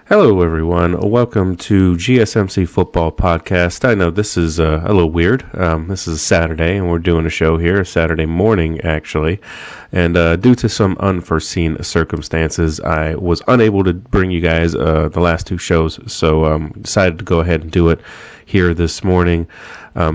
Hello, everyone. Welcome to GSMC Football Podcast. I know this is a little weird. This is Saturday, and we're doing a show here, Saturday morning, actually. And due to some unforeseen circumstances, I was unable to bring you guys the last two shows, so decided to go ahead and do it here this morning.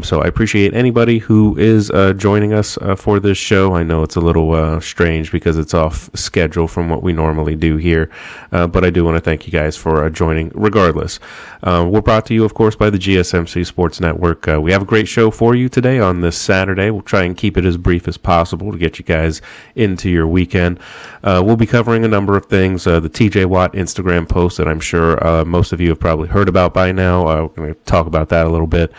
So I appreciate anybody who is joining us for this show. I know it's a little strange because it's off schedule from what we normally do here, but I do want to thank you guys for joining regardless. We're brought to you, of course, by the GSMC Sports Network. We have a great show for you today on this Saturday. We'll try and keep it as brief as possible to get you guys into your weekend. We'll be covering a number of things. The TJ Watt Instagram post that I'm sure most of you have probably heard about by now. We're going to talk about that a little bit.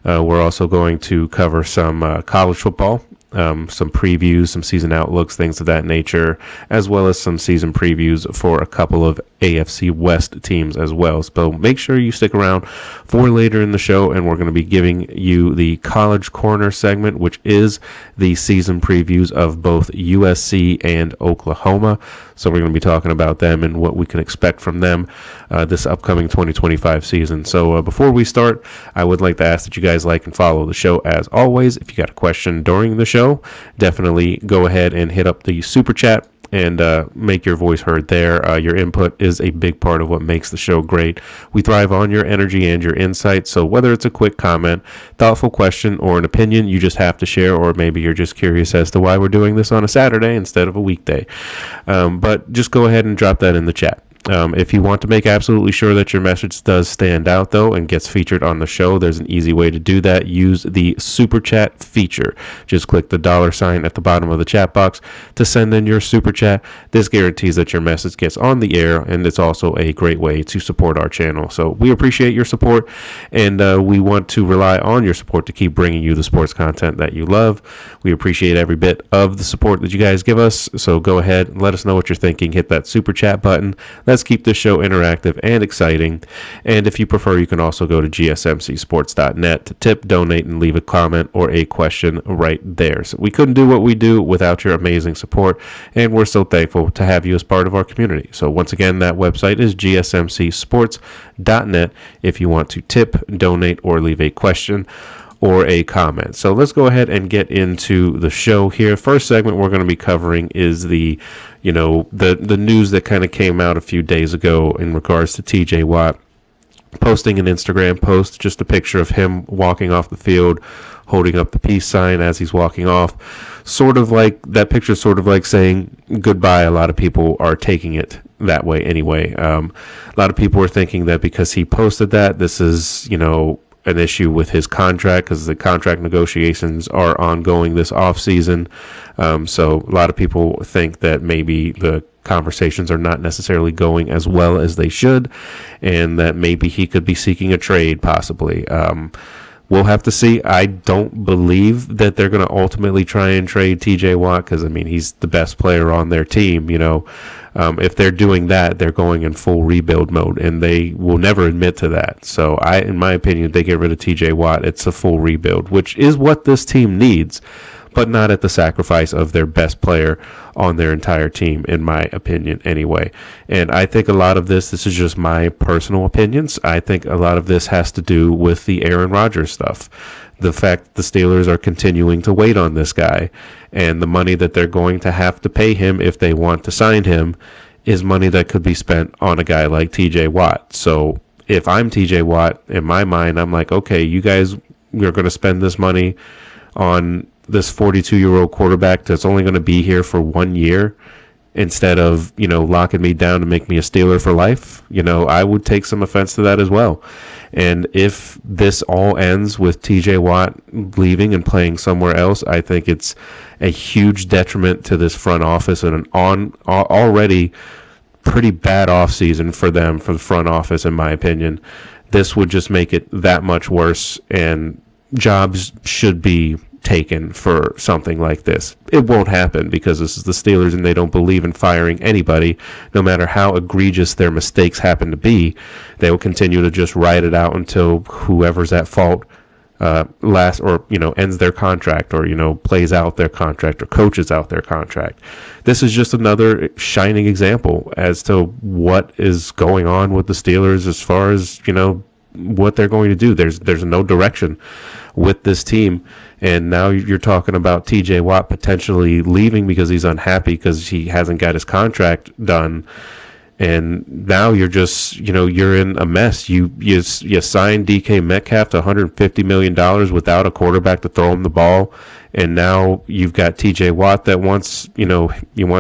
We're also going to cover some college football, some previews, some season outlooks, things of that nature, as well as some season previews for a couple of AFC West teams as well. So make sure you stick around for later in the show, and we're going to be giving you the College Corner segment, which is the season previews of both USC and Oklahoma. So we're going to be talking about them and what we can expect from them this upcoming 2025 season. So before we start, I would like to ask that you guys like and follow the show as always. If you got a question during the show, definitely go ahead and hit up the super chat and make your voice heard there. Your input is a big part of what makes the show great. We thrive on your energy and your insight, so whether it's a quick comment, thoughtful question, or an opinion you just have to share, or maybe you're just curious as to why we're doing this on a Saturday instead of a weekday, but just go ahead and drop that in the chat. If you want to make absolutely sure that your message does stand out, though, and gets featured on the show, there's an easy way to do that. Use the Super Chat feature. Just click the $sign at the bottom of the chat box to send in your Super Chat. This guarantees that your message gets on the air, and it's also a great way to support our channel. So we appreciate your support, and we want to rely on your support to keep bringing you the sports content that you love. We appreciate every bit of the support that you guys give us, so go ahead and let us know what you're thinking. Hit that Super Chat button. Let's keep this show interactive and exciting. And if you prefer, you can also go to GSMCsports.net to tip, donate, and leave a comment or a question right there. So we couldn't do what we do without your amazing support, and we're so thankful to have you as part of our community. So once again, that website is GSMCsports.net if you want to tip, donate, or leave a question or a comment. So let's go ahead and get into the show here. First segment we're going to be covering is the news that kind of came out a few days ago in regards to TJ Watt posting an Instagram post, just a picture of him walking off the field, holding up the peace sign as he's walking off. Sort of like that picture, sort of like saying goodbye. A lot of people are taking it that way anyway. A lot of people are thinking that because he posted that, this is, an issue with his contract, because the contract negotiations are ongoing this offseason. So a lot of people think that maybe the conversations are not necessarily going as well as they should, and that maybe he could be seeking a trade possibly. We'll have to see. I don't believe that they're going to ultimately try and trade TJ Watt, because, he's the best player on their team, If they're doing that, they're going in full rebuild mode, and they will never admit to that. So in my opinion, if they get rid of TJ Watt, it's a full rebuild, which is what this team needs, but not at the sacrifice of their best player on their entire team, in my opinion, anyway. And I think a lot of this is just my personal opinions. I think a lot of this has to do with the Aaron Rodgers stuff. The fact that the Steelers are continuing to wait on this guy, and the money that they're going to have to pay him if they want to sign him is money that could be spent on a guy like TJ Watt. So if I'm TJ Watt, in my mind, I'm like, okay, you guys are going to spend this money on this 42-year-old quarterback that's only going to be here for 1 year instead of, locking me down to make me a Steeler for life. I would take some offense to that as well. And if this all ends with TJ Watt leaving and playing somewhere else, I think it's a huge detriment to this front office and an already pretty bad offseason for them, for the front office, in my opinion. This would just make it that much worse, and jobs should be taken for something like this. It won't happen because this is the Steelers and they don't believe in firing anybody, no matter how egregious their mistakes happen to be. They will continue to just ride it out until whoever's at fault ends their contract, or plays out their contract, or coaches out their contract. This is just another shining example as to what is going on with the Steelers as far as what they're going to do. There's no direction with this team, and now you're talking about TJ Watt potentially leaving because he's unhappy because he hasn't got his contract done. And now you're just, you're in a mess. You signed DK Metcalf to $150 million without a quarterback to throw him the ball. And now you've got TJ Watt that wants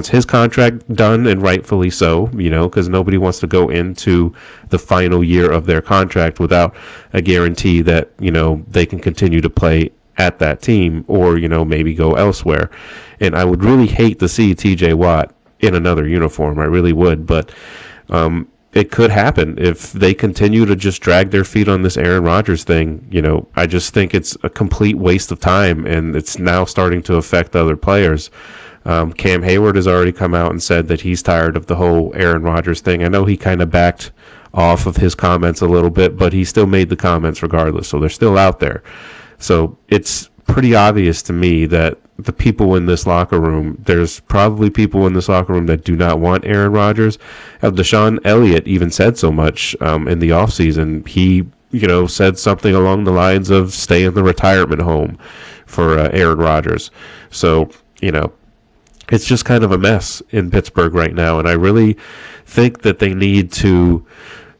his contract done, and rightfully so, because nobody wants to go into the final year of their contract without a guarantee that, they can continue to play at that team, or, maybe go elsewhere. And I would really hate to see TJ Watt in another uniform. I really would, but it could happen if they continue to just drag their feet on this Aaron Rodgers thing. I just think it's a complete waste of time, and it's now starting to affect other players. Cam Hayward has already come out and said that he's tired of the whole Aaron Rodgers thing. I know he kind of backed off of his comments a little bit, but he still made the comments regardless, so they're still out there. So it's pretty obvious to me that the people in this locker room, there's probably people in this locker room that do not want Aaron Rodgers. Deshaun Elliott even said so much in the offseason. He, said something along the lines of stay in the retirement home for Aaron Rodgers. So, it's just kind of a mess in Pittsburgh right now. And I really think that they need to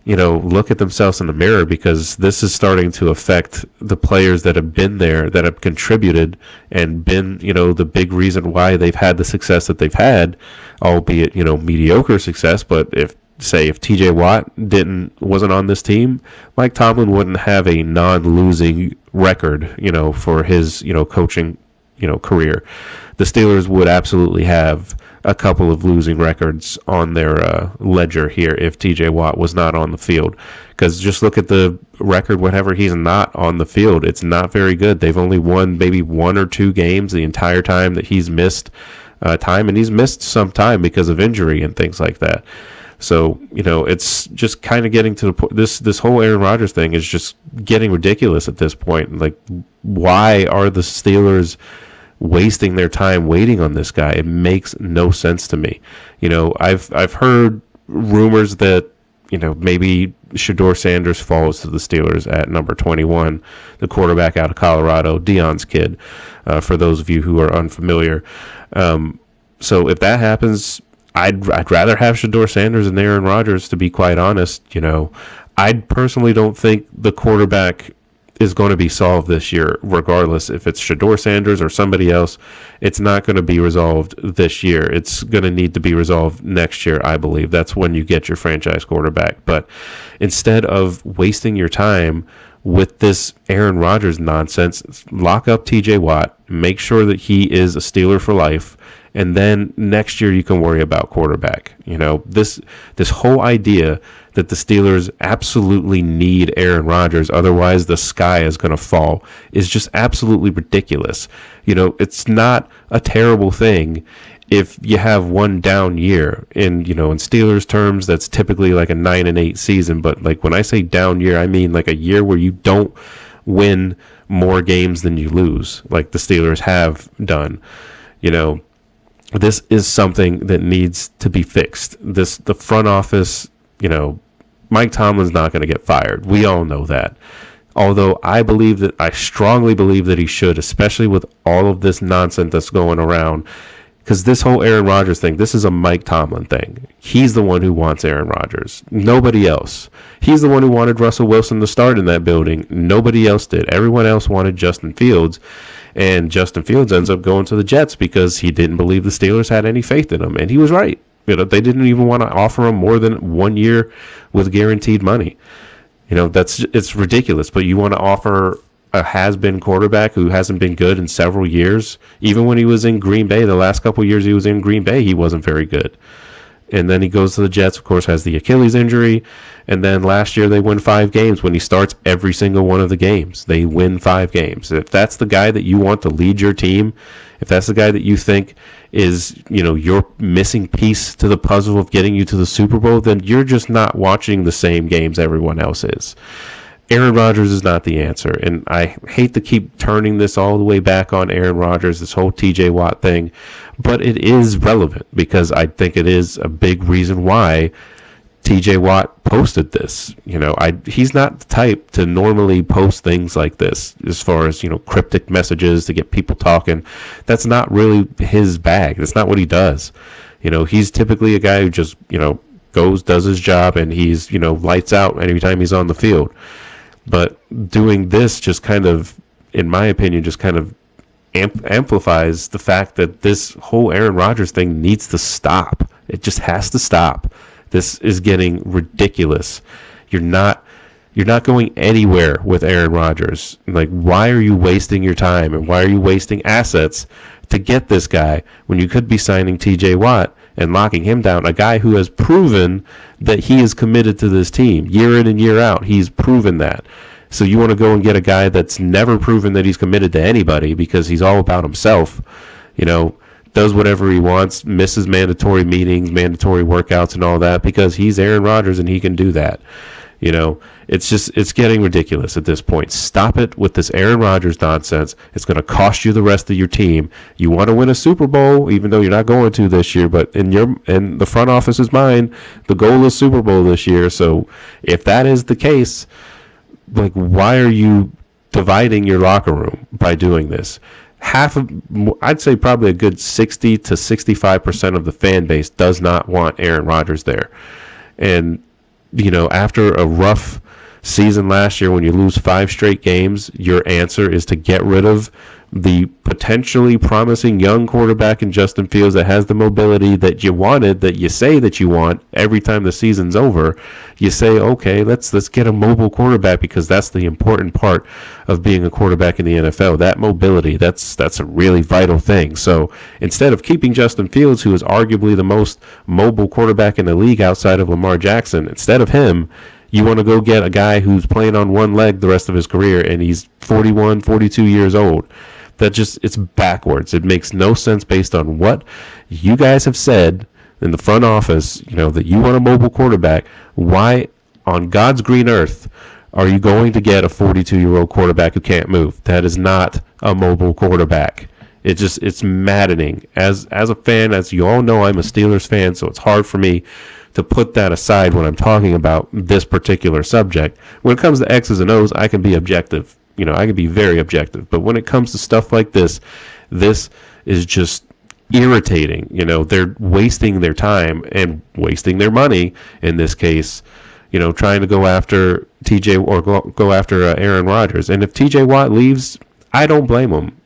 look at themselves in the mirror, because this is starting to affect the players that have been there, that have contributed and been, the big reason why they've had the success that they've had, albeit, mediocre success. But if TJ Watt wasn't on this team, Mike Tomlin wouldn't have a non-losing record, for his, coaching, career. The Steelers would absolutely have a couple of losing records on their ledger here if TJ Watt was not on the field. Because just look at the record whenever he's not on the field. It's not very good. They've only won maybe 1 or 2 games the entire time that he's missed time, and he's missed some time because of injury and things like that. So, it's just kind of getting to the point. This whole Aaron Rodgers thing is just getting ridiculous at this point. Like, why are the Steelers wasting their time waiting on this guy? It makes no sense to me. I've heard rumors that maybe Shedeur Sanders falls to the Steelers at number 21, the quarterback out of Colorado, Deion's kid, for those of you who are unfamiliar. So if that happens, I'd rather have Shedeur Sanders than Aaron Rodgers, to be quite honest. I personally don't think the quarterback is going to be solved this year, regardless if it's Shedeur Sanders or somebody else. It's not going to be resolved this year. It's going to need to be resolved next year, I believe. That's when you get your franchise quarterback. But instead of wasting your time with this Aaron Rodgers nonsense, lock up TJ Watt, make sure that he is a Steeler for life, and then next year you can worry about quarterback. This whole idea that the Steelers absolutely need Aaron Rodgers, otherwise the sky is going to fall, is just absolutely ridiculous. It's not a terrible thing if you have one down year. In Steelers terms, that's typically like a 9-8 season. But like when I say down year, I mean like a year where you don't win more games than you lose, like the Steelers have done. This is something that needs to be fixed. The front office, Mike Tomlin's not going to get fired. We all know that. Although I strongly believe that he should, especially with all of this nonsense that's going around. Because this whole Aaron Rodgers thing, this is a Mike Tomlin thing. He's the one who wants Aaron Rodgers. Nobody else. He's the one who wanted Russell Wilson to start in that building. Nobody else did. Everyone else wanted Justin Fields. And Justin Fields ends up going to the Jets because he didn't believe the Steelers had any faith in him. And he was right. They didn't even want to offer him more than 1 year with guaranteed money. It's ridiculous. But you want to offer a has-been quarterback who hasn't been good in several years. Even when he was in Green Bay, the last couple of years he was in Green Bay, he wasn't very good. And then he goes to the Jets, of course, has the Achilles injury. And then last year they win 5 games when he starts every single one of the games. They win 5 games. If that's the guy that you want to lead your team, if that's the guy that you think is, your missing piece to the puzzle of getting you to the Super Bowl, then you're just not watching the same games everyone else is. Aaron Rodgers is not the answer. And I hate to keep turning this all the way back on Aaron Rodgers, this whole TJ Watt thing, but it is relevant because I think it is a big reason why TJ Watt posted this. He's not the type to normally post things like this as far as, cryptic messages to get people talking. That's not really his bag. That's not what he does. He's typically a guy who just, goes, does his job, and he's, lights out anytime he's on the field. But doing this just kind of, in my opinion, just kind of amplifies the fact that this whole Aaron Rodgers thing needs to stop. It just has to stop. This is getting ridiculous. You're not going anywhere with Aaron Rodgers. Like, why are you wasting your time and why are you wasting assets to get this guy when you could be signing TJ Watt and locking him down, a guy who has proven that he is committed to this team year in and year out. He's proven that. So you want to go and get a guy that's never proven that he's committed to anybody because he's all about himself, does whatever he wants, misses mandatory meetings, mandatory workouts and all that because he's Aaron Rodgers and he can do that. It's getting ridiculous at this point. Stop it with this Aaron Rodgers nonsense. It's going to cost you the rest of your team. You want to win a Super Bowl, even though you're not going to this year, but in the front office's mind, the goal is Super Bowl this year. So if that is the case, like, why are you dividing your locker room by doing this? I'd say probably a good 60 to 65% of the fan base does not want Aaron Rodgers there. And, after a rough season last year when you lose 5 straight games, your answer is to get rid of the potentially promising young quarterback in Justin Fields that has the mobility that you wanted, that you say that you want every time the season's over. You say, okay, let's get a mobile quarterback because that's the important part of being a quarterback in the NFL. That mobility, that's a really vital thing. So instead of keeping Justin Fields, who is arguably the most mobile quarterback in the league outside of Lamar Jackson, instead of him, you want to go get a guy who's playing on one leg the rest of his career and he's 41, 42 years old. It's backwards. It makes no sense based on what you guys have said in the front office, that you want a mobile quarterback. Why on God's green earth are you going to get a 42-year-old quarterback who can't move? That is not a mobile quarterback. It's maddening. As a fan, as you all know, I'm a Steelers fan, so it's hard for me to put that aside when I'm talking about this particular subject. When it comes to X's and O's, I can be objective. I can be very objective. But when it comes to stuff like this is just irritating. They're wasting their time and wasting their money in this case, trying to go after TJ or go after Aaron Rodgers. And if TJ Watt leaves, I don't blame him.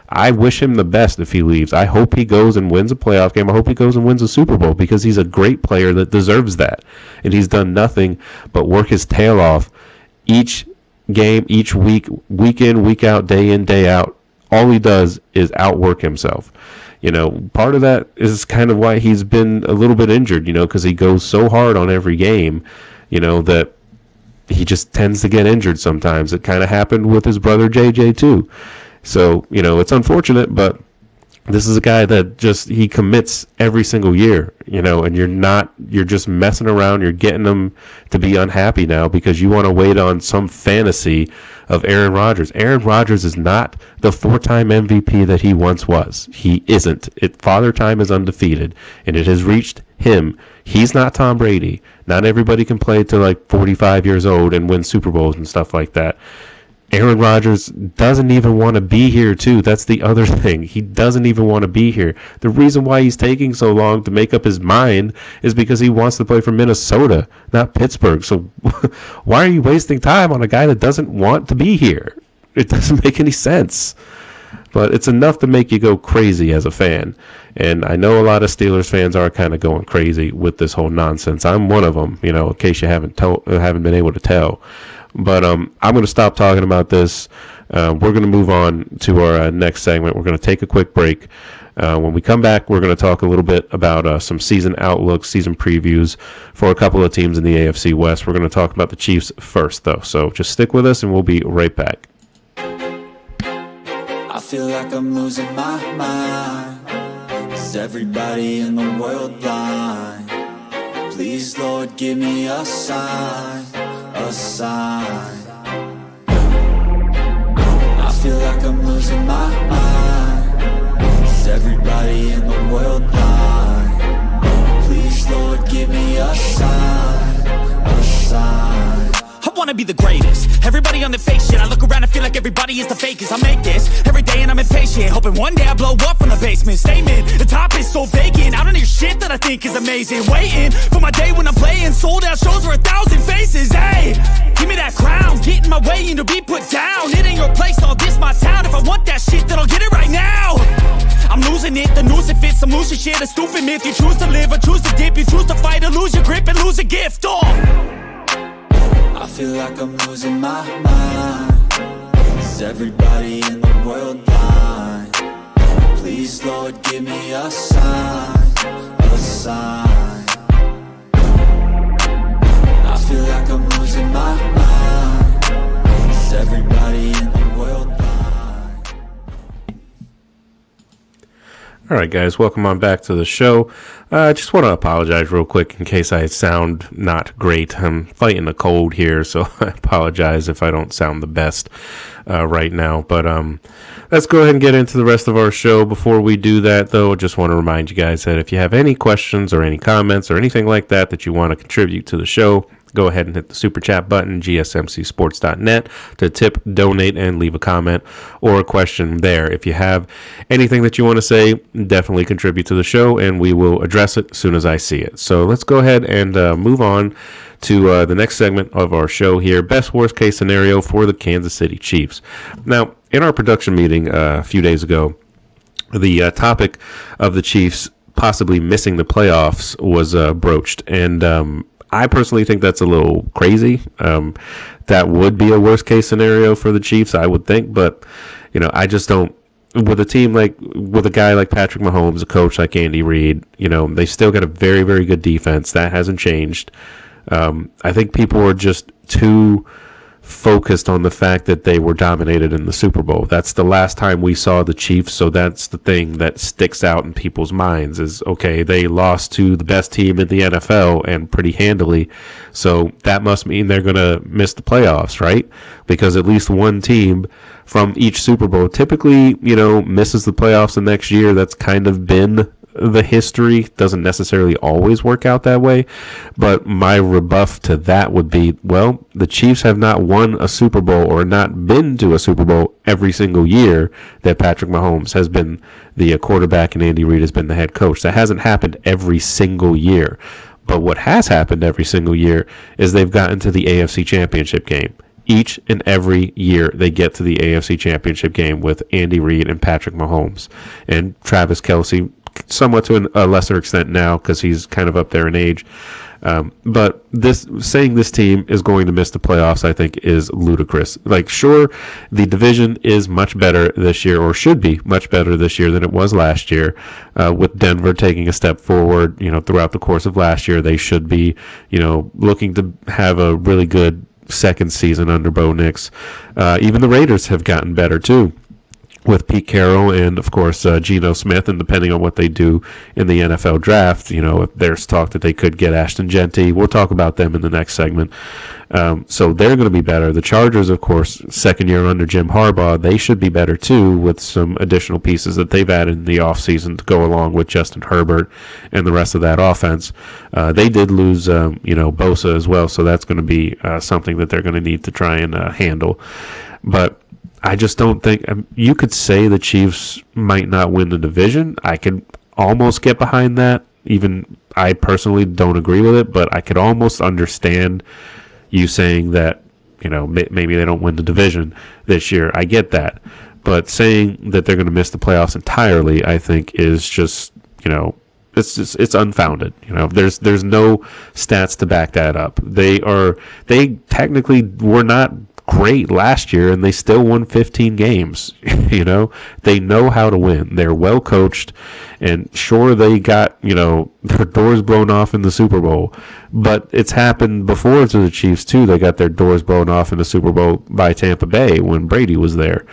I wish him the best if he leaves. I hope he goes and wins a playoff game. I hope he goes and wins a Super Bowl because he's a great player that deserves that. And he's done nothing but work his tail off each game, each week, week in, week out, day in, day out. All he does is outwork himself. Part of that is kind of why he's been a little bit injured, because he goes so hard on every game, that he just tends to get injured sometimes. It kind of happened with his brother JJ too. So, it's unfortunate, but this is a guy that he commits every single year, and you're just messing around. You're getting him to be unhappy now because you want to wait on some fantasy of Aaron Rodgers. Aaron Rodgers is not the 4-time MVP that he once was. He isn't. Father Time is undefeated, and it has reached him. He's not Tom Brady. Not everybody can play to like 45 years old and win Super Bowls and stuff like that. Aaron Rodgers doesn't even want to be here, too. That's the other thing. He doesn't even want to be here. The reason why he's taking so long to make up his mind is because he wants to play for Minnesota, not Pittsburgh. So why are you wasting time on a guy that doesn't want to be here? It doesn't make any sense. But it's enough to make you go crazy as a fan. And I know a lot of Steelers fans are kind of going crazy with this whole nonsense. I'm one of them, in case you haven't been able to tell. But I'm going to stop talking about this. We're going to move on to our next segment. We're going to take a quick break. When we come back, we're going to talk a little bit about some season outlooks, season previews for a couple of teams in the AFC West. We're going to talk about the Chiefs first, though. So just stick with us, and we'll be right back. I feel like I'm losing my mind. Is everybody in the world blind? Please, Lord, give me a sign, a sign. losing my mind. Is everybody in the world blind? Please, Lord, give me a sign, a sign. I wanna be the greatest. Everybody on the fake shit. I look around and feel like everybody is the fakest. I make this every day and I'm impatient, hoping one day I blow up from the basement. Statement, the top is so vacant. I don't hear shit that I think is amazing. Waiting for my day when I'm playing sold out shows for 1,000 faces. Hey, give me that crown, get in my way and to be put down. It ain't your place, all this my town. If I want that shit, then I'll get it right now. I'm losing it, the noose it fits, I'm losing shit. A stupid myth, you choose to live or choose to dip. You choose to fight or lose your grip and lose a gift. I feel like I'm losing my mind. Is everybody in the world blind? Please, Lord, give me a sign, a sign. I feel like I'm losing my mind. Is everybody in the world blind? All right, guys, welcome on back to the show. I just want to apologize real quick in case I sound not great. I'm fighting a cold here, so I apologize if I don't sound the best right now. But let's go ahead and get into the rest of our show. Before we do that, though, I just want to remind you guys that if you have any questions or any comments or anything like that that you want to contribute to the show, go ahead and hit the super chat button, GSMCsports.net, to tip, donate, and leave a comment or a question there. If you have anything that you want to say, definitely contribute to the show, and we will address it as soon as I see it. So let's go ahead and move on to the next segment of our show here, best worst case scenario for the Kansas City Chiefs. Now, in our production meeting a few days ago, the topic of the Chiefs possibly missing the playoffs was broached, and I personally think that's a little crazy. That would be a worst case scenario for the Chiefs, I would think. But, I just don't. With a team with a guy like Patrick Mahomes, a coach like Andy Reid, they still got a very, very good defense. That hasn't changed. I think people are just too focused on the fact that they were dominated in the Super Bowl. That's the last time we saw the Chiefs, so that's the thing that sticks out in people's minds is, okay, they lost to the best team in the NFL and pretty handily, so that must mean they're going to miss the playoffs, right? Because at least one team from each Super Bowl typically, misses the playoffs the next year. That's kind of been the history. Doesn't necessarily always work out that way, but my rebuff to that would be, well, the Chiefs have not won a Super Bowl or not been to a Super Bowl every single year that Patrick Mahomes has been the quarterback and Andy Reid has been the head coach. That hasn't happened every single year, but what has happened every single year is they've gotten to the AFC Championship game. Each and every year they get to the AFC Championship game with Andy Reid and Patrick Mahomes and Travis Kelce, somewhat to a lesser extent now because he's kind of up there in age. But saying this team is going to miss the playoffs, I think, is ludicrous. Sure, the division is much better this year, or should be much better this year than it was last year. With Denver taking a step forward, throughout the course of last year, they should be, looking to have a really good second season under Bo Nix. Even the Raiders have gotten better too, with Pete Carroll and, of course, Geno Smith, and depending on what they do in the NFL draft, if there's talk that they could get Ashton Genty, we'll talk about them in the next segment. So they're going to be better. The Chargers, of course, second year under Jim Harbaugh, they should be better too, with some additional pieces that they've added in the offseason to go along with Justin Herbert and the rest of that offense. They did lose, Bosa as well, so that's going to be something that they're going to need to try and handle. But I just don't think you could say the Chiefs might not win the division. I could almost get behind that. Even I personally don't agree with it, but I could almost understand you saying that, maybe they don't win the division this year. I get that. But saying that they're going to miss the playoffs entirely, I think is just, it's unfounded. There's no stats to back that up. They technically were not great last year, and they still won 15 games. They know how to win. They're well coached, and sure, they got their doors blown off in the Super Bowl, but it's happened before to the Chiefs too. They got their doors blown off in the Super Bowl by Tampa Bay when Brady was there.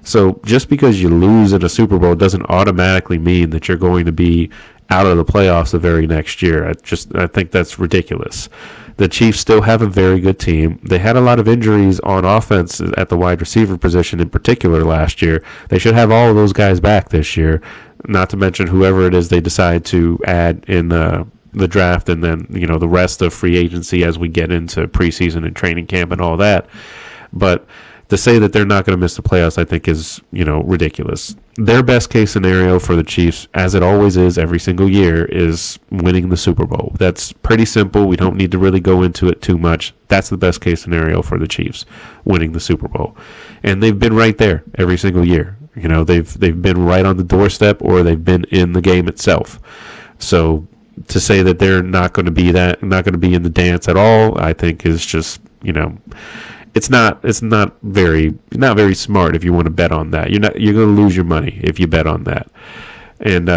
So just because you lose in a Super Bowl doesn't automatically mean that you're going to be out of the playoffs the very next year. I think that's ridiculous. The Chiefs still have a very good team. They had a lot of injuries on offense at the wide receiver position in particular last year. They should have all of those guys back this year, not to mention whoever it is they decide to add in the draft, and then the rest of free agency as we get into preseason and training camp and all that. But to say that they're not going to miss the playoffs, I think is, ridiculous. Their best case scenario for the Chiefs, as it always is every single year, is winning the Super Bowl. That's pretty simple. We don't need to really go into it too much. That's the best case scenario for the Chiefs, winning the Super Bowl. And they've been right there every single year. They've been right on the doorstep, or they've been in the game itself. So to say that they're not going to be in the dance at all, I think is just, it's not very smart if you want to bet on that. You're going to lose your money if you bet on that. And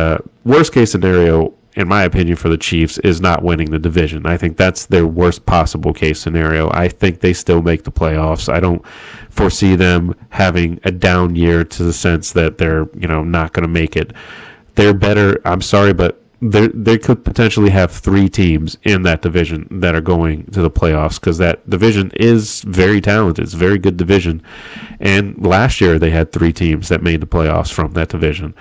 worst case scenario, in my opinion, for the Chiefs is not winning the division. I think that's their worst possible case scenario. I think they still make the playoffs. I don't foresee them having a down year to the sense that they're not going to make it. They're better. I'm sorry, but they could potentially have 3 teams in that division that are going to the playoffs, because that division is very talented. It's a very good division. And last year they had 3 teams that made the playoffs from that division.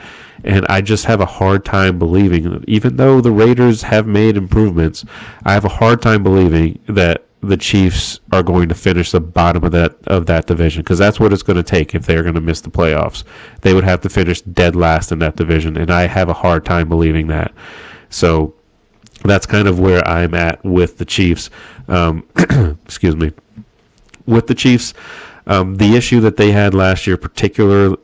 And I just have a hard time believing that, even though the Raiders have made improvements, I have a hard time believing that the Chiefs are going to finish the bottom of that division, because that's what it's going to take if they're going to miss the playoffs. They would have to finish dead last in that division, and I have a hard time believing that. So that's kind of where I'm at with the Chiefs. Excuse me. With the Chiefs, the issue that they had last year, particularly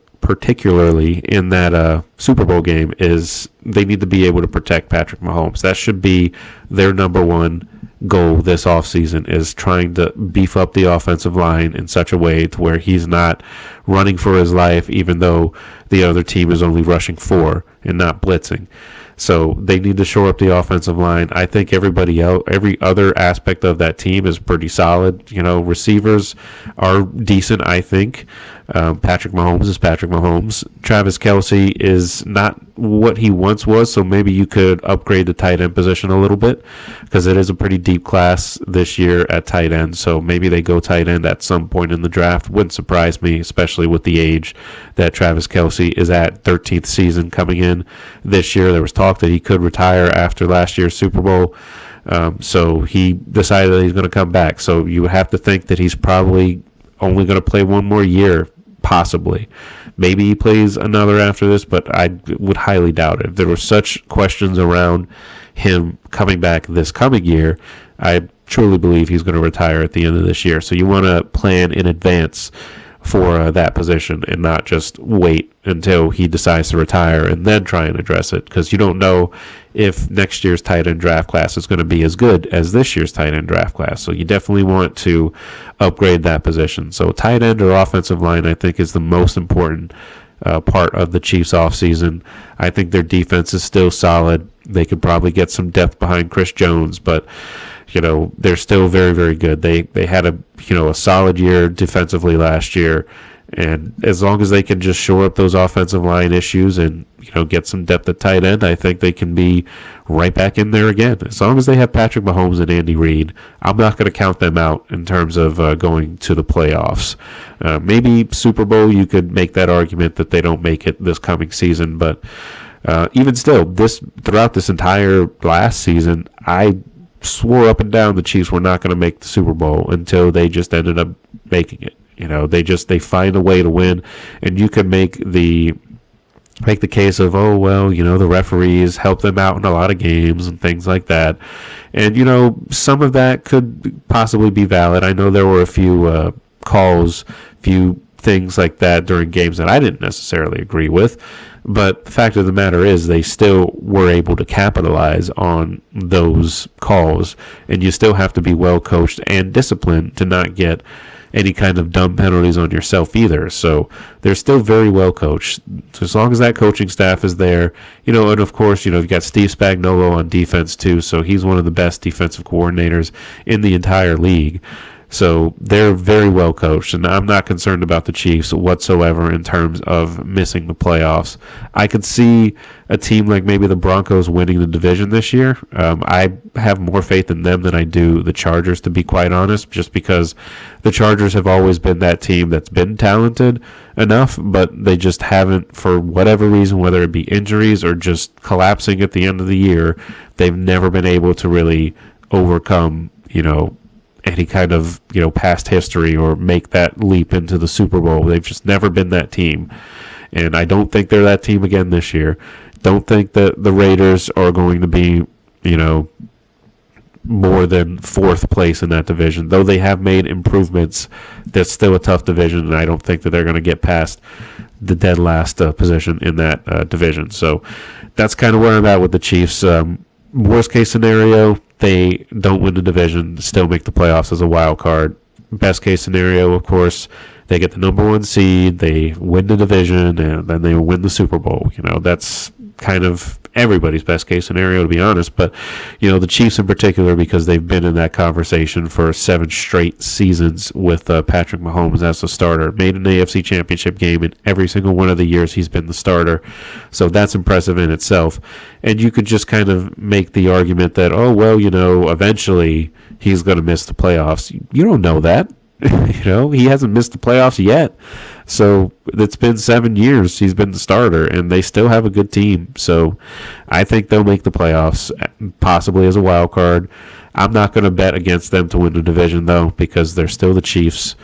in that Super Bowl game, is they need to be able to protect Patrick Mahomes. That should be their number one goal this offseason, is trying to beef up the offensive line in such a way to where he's not running for his life, even though the other team is only rushing 4 and not blitzing. So they need to shore up the offensive line. I think everybody else, every other aspect of that team is pretty solid. Receivers are decent, I think. Patrick Mahomes is Patrick Mahomes. Travis Kelce is not what he once was, so maybe you could upgrade the tight end position a little bit, because it is a pretty deep class this year at tight end, so maybe they go tight end at some point in the draft. Wouldn't surprise me, especially with the age that Travis Kelce is at, 13th season coming in this year. There was talk that he could retire after last year's Super Bowl. So he decided that he's going to come back. So you would have to think that he's probably only going to play one more year, possibly. Maybe he plays another after this, but I would highly doubt it. If there were such questions around him coming back this coming year, I truly believe he's going to retire at the end of this year. So you want to plan in advance for that position and not just wait until he decides to retire and then try and address it, because you don't know if next year's tight end draft class is going to be as good as this year's tight end draft class. So you definitely want to upgrade that position. So tight end or offensive line, I think, is the most important part of the Chiefs offseason. I think their defense is still solid. They could probably get some depth behind Chris Jones, but they're still very, very good. They had a solid year defensively last year, and as long as they can just shore up those offensive line issues and get some depth at tight end, I think they can be right back in there again. As long as they have Patrick Mahomes and Andy Reid, I'm not going to count them out in terms of going to the playoffs. Maybe Super Bowl, you could make that argument that they don't make it this coming season, but even still, throughout this entire last season, I swore up and down the Chiefs were not going to make the Super Bowl until they just ended up making it. They find a way to win, and you can make the case of, the referees help them out in a lot of games and things like that. And, some of that could possibly be valid. I know there were a few few things like that during games that I didn't necessarily agree with. But the fact of the matter is they still were able to capitalize on those calls, and you still have to be well coached and disciplined to not get any kind of dumb penalties on yourself either. So they're still very well coached. So as long as that coaching staff is there, and of course, you've got Steve Spagnuolo on defense too, so he's one of the best defensive coordinators in the entire league. So they're very well coached, and I'm not concerned about the Chiefs whatsoever in terms of missing the playoffs. I could see a team like maybe the Broncos winning the division this year. I have more faith in them than I do the Chargers, to be quite honest, just because the Chargers have always been that team that's been talented enough, but they just haven't, for whatever reason, whether it be injuries or just collapsing at the end of the year, they've never been able to really overcome, any kind of, past history or make that leap into the Super Bowl. They've just never been that team. And I don't think they're that team again this year. Don't think that the Raiders are going to be, more than fourth place in that division. Though they have made improvements, that's still a tough division, and I don't think that they're going to get past the dead last position in that division. So that's kind of where I'm at with the Chiefs. Worst case scenario, they don't win the division, still make the playoffs as a wild card. Best case scenario, of course, they get the number 1 seed, they win the division, and then they win the Super Bowl. That's kind of everybody's best case scenario, to be honest. But, the Chiefs in particular, because they've been in that conversation for 7 straight seasons with Patrick Mahomes as the starter, made an AFC Championship game in every single one of the years he's been the starter. So that's impressive in itself. And you could just kind of make the argument that, eventually he's going to miss the playoffs. You don't know that. He hasn't missed the playoffs yet. So it's been 7 years he's been the starter, and they still have a good team. So I think they'll make the playoffs, possibly as a wild card. I'm not going to bet against them to win the division, though, because they're still the Chiefs.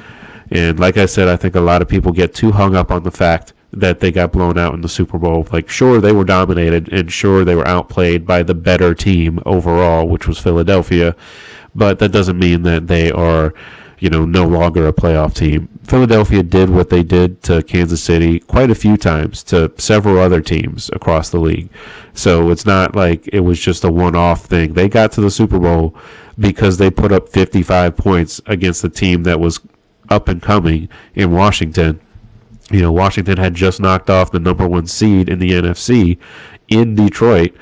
And like I said, I think a lot of people get too hung up on the fact that they got blown out in the Super Bowl. Like, sure, they were dominated, and sure, they were outplayed by the better team overall, which was Philadelphia. But that doesn't mean that they are no longer a playoff team. Philadelphia did what they did to Kansas City quite a few times to several other teams across the league. So it's not like it was just a one-off thing. They got to the Super Bowl because they put up 55 points against a team that was up and coming in Washington. Washington had just knocked off the number 1 seed in the NFC in Detroit.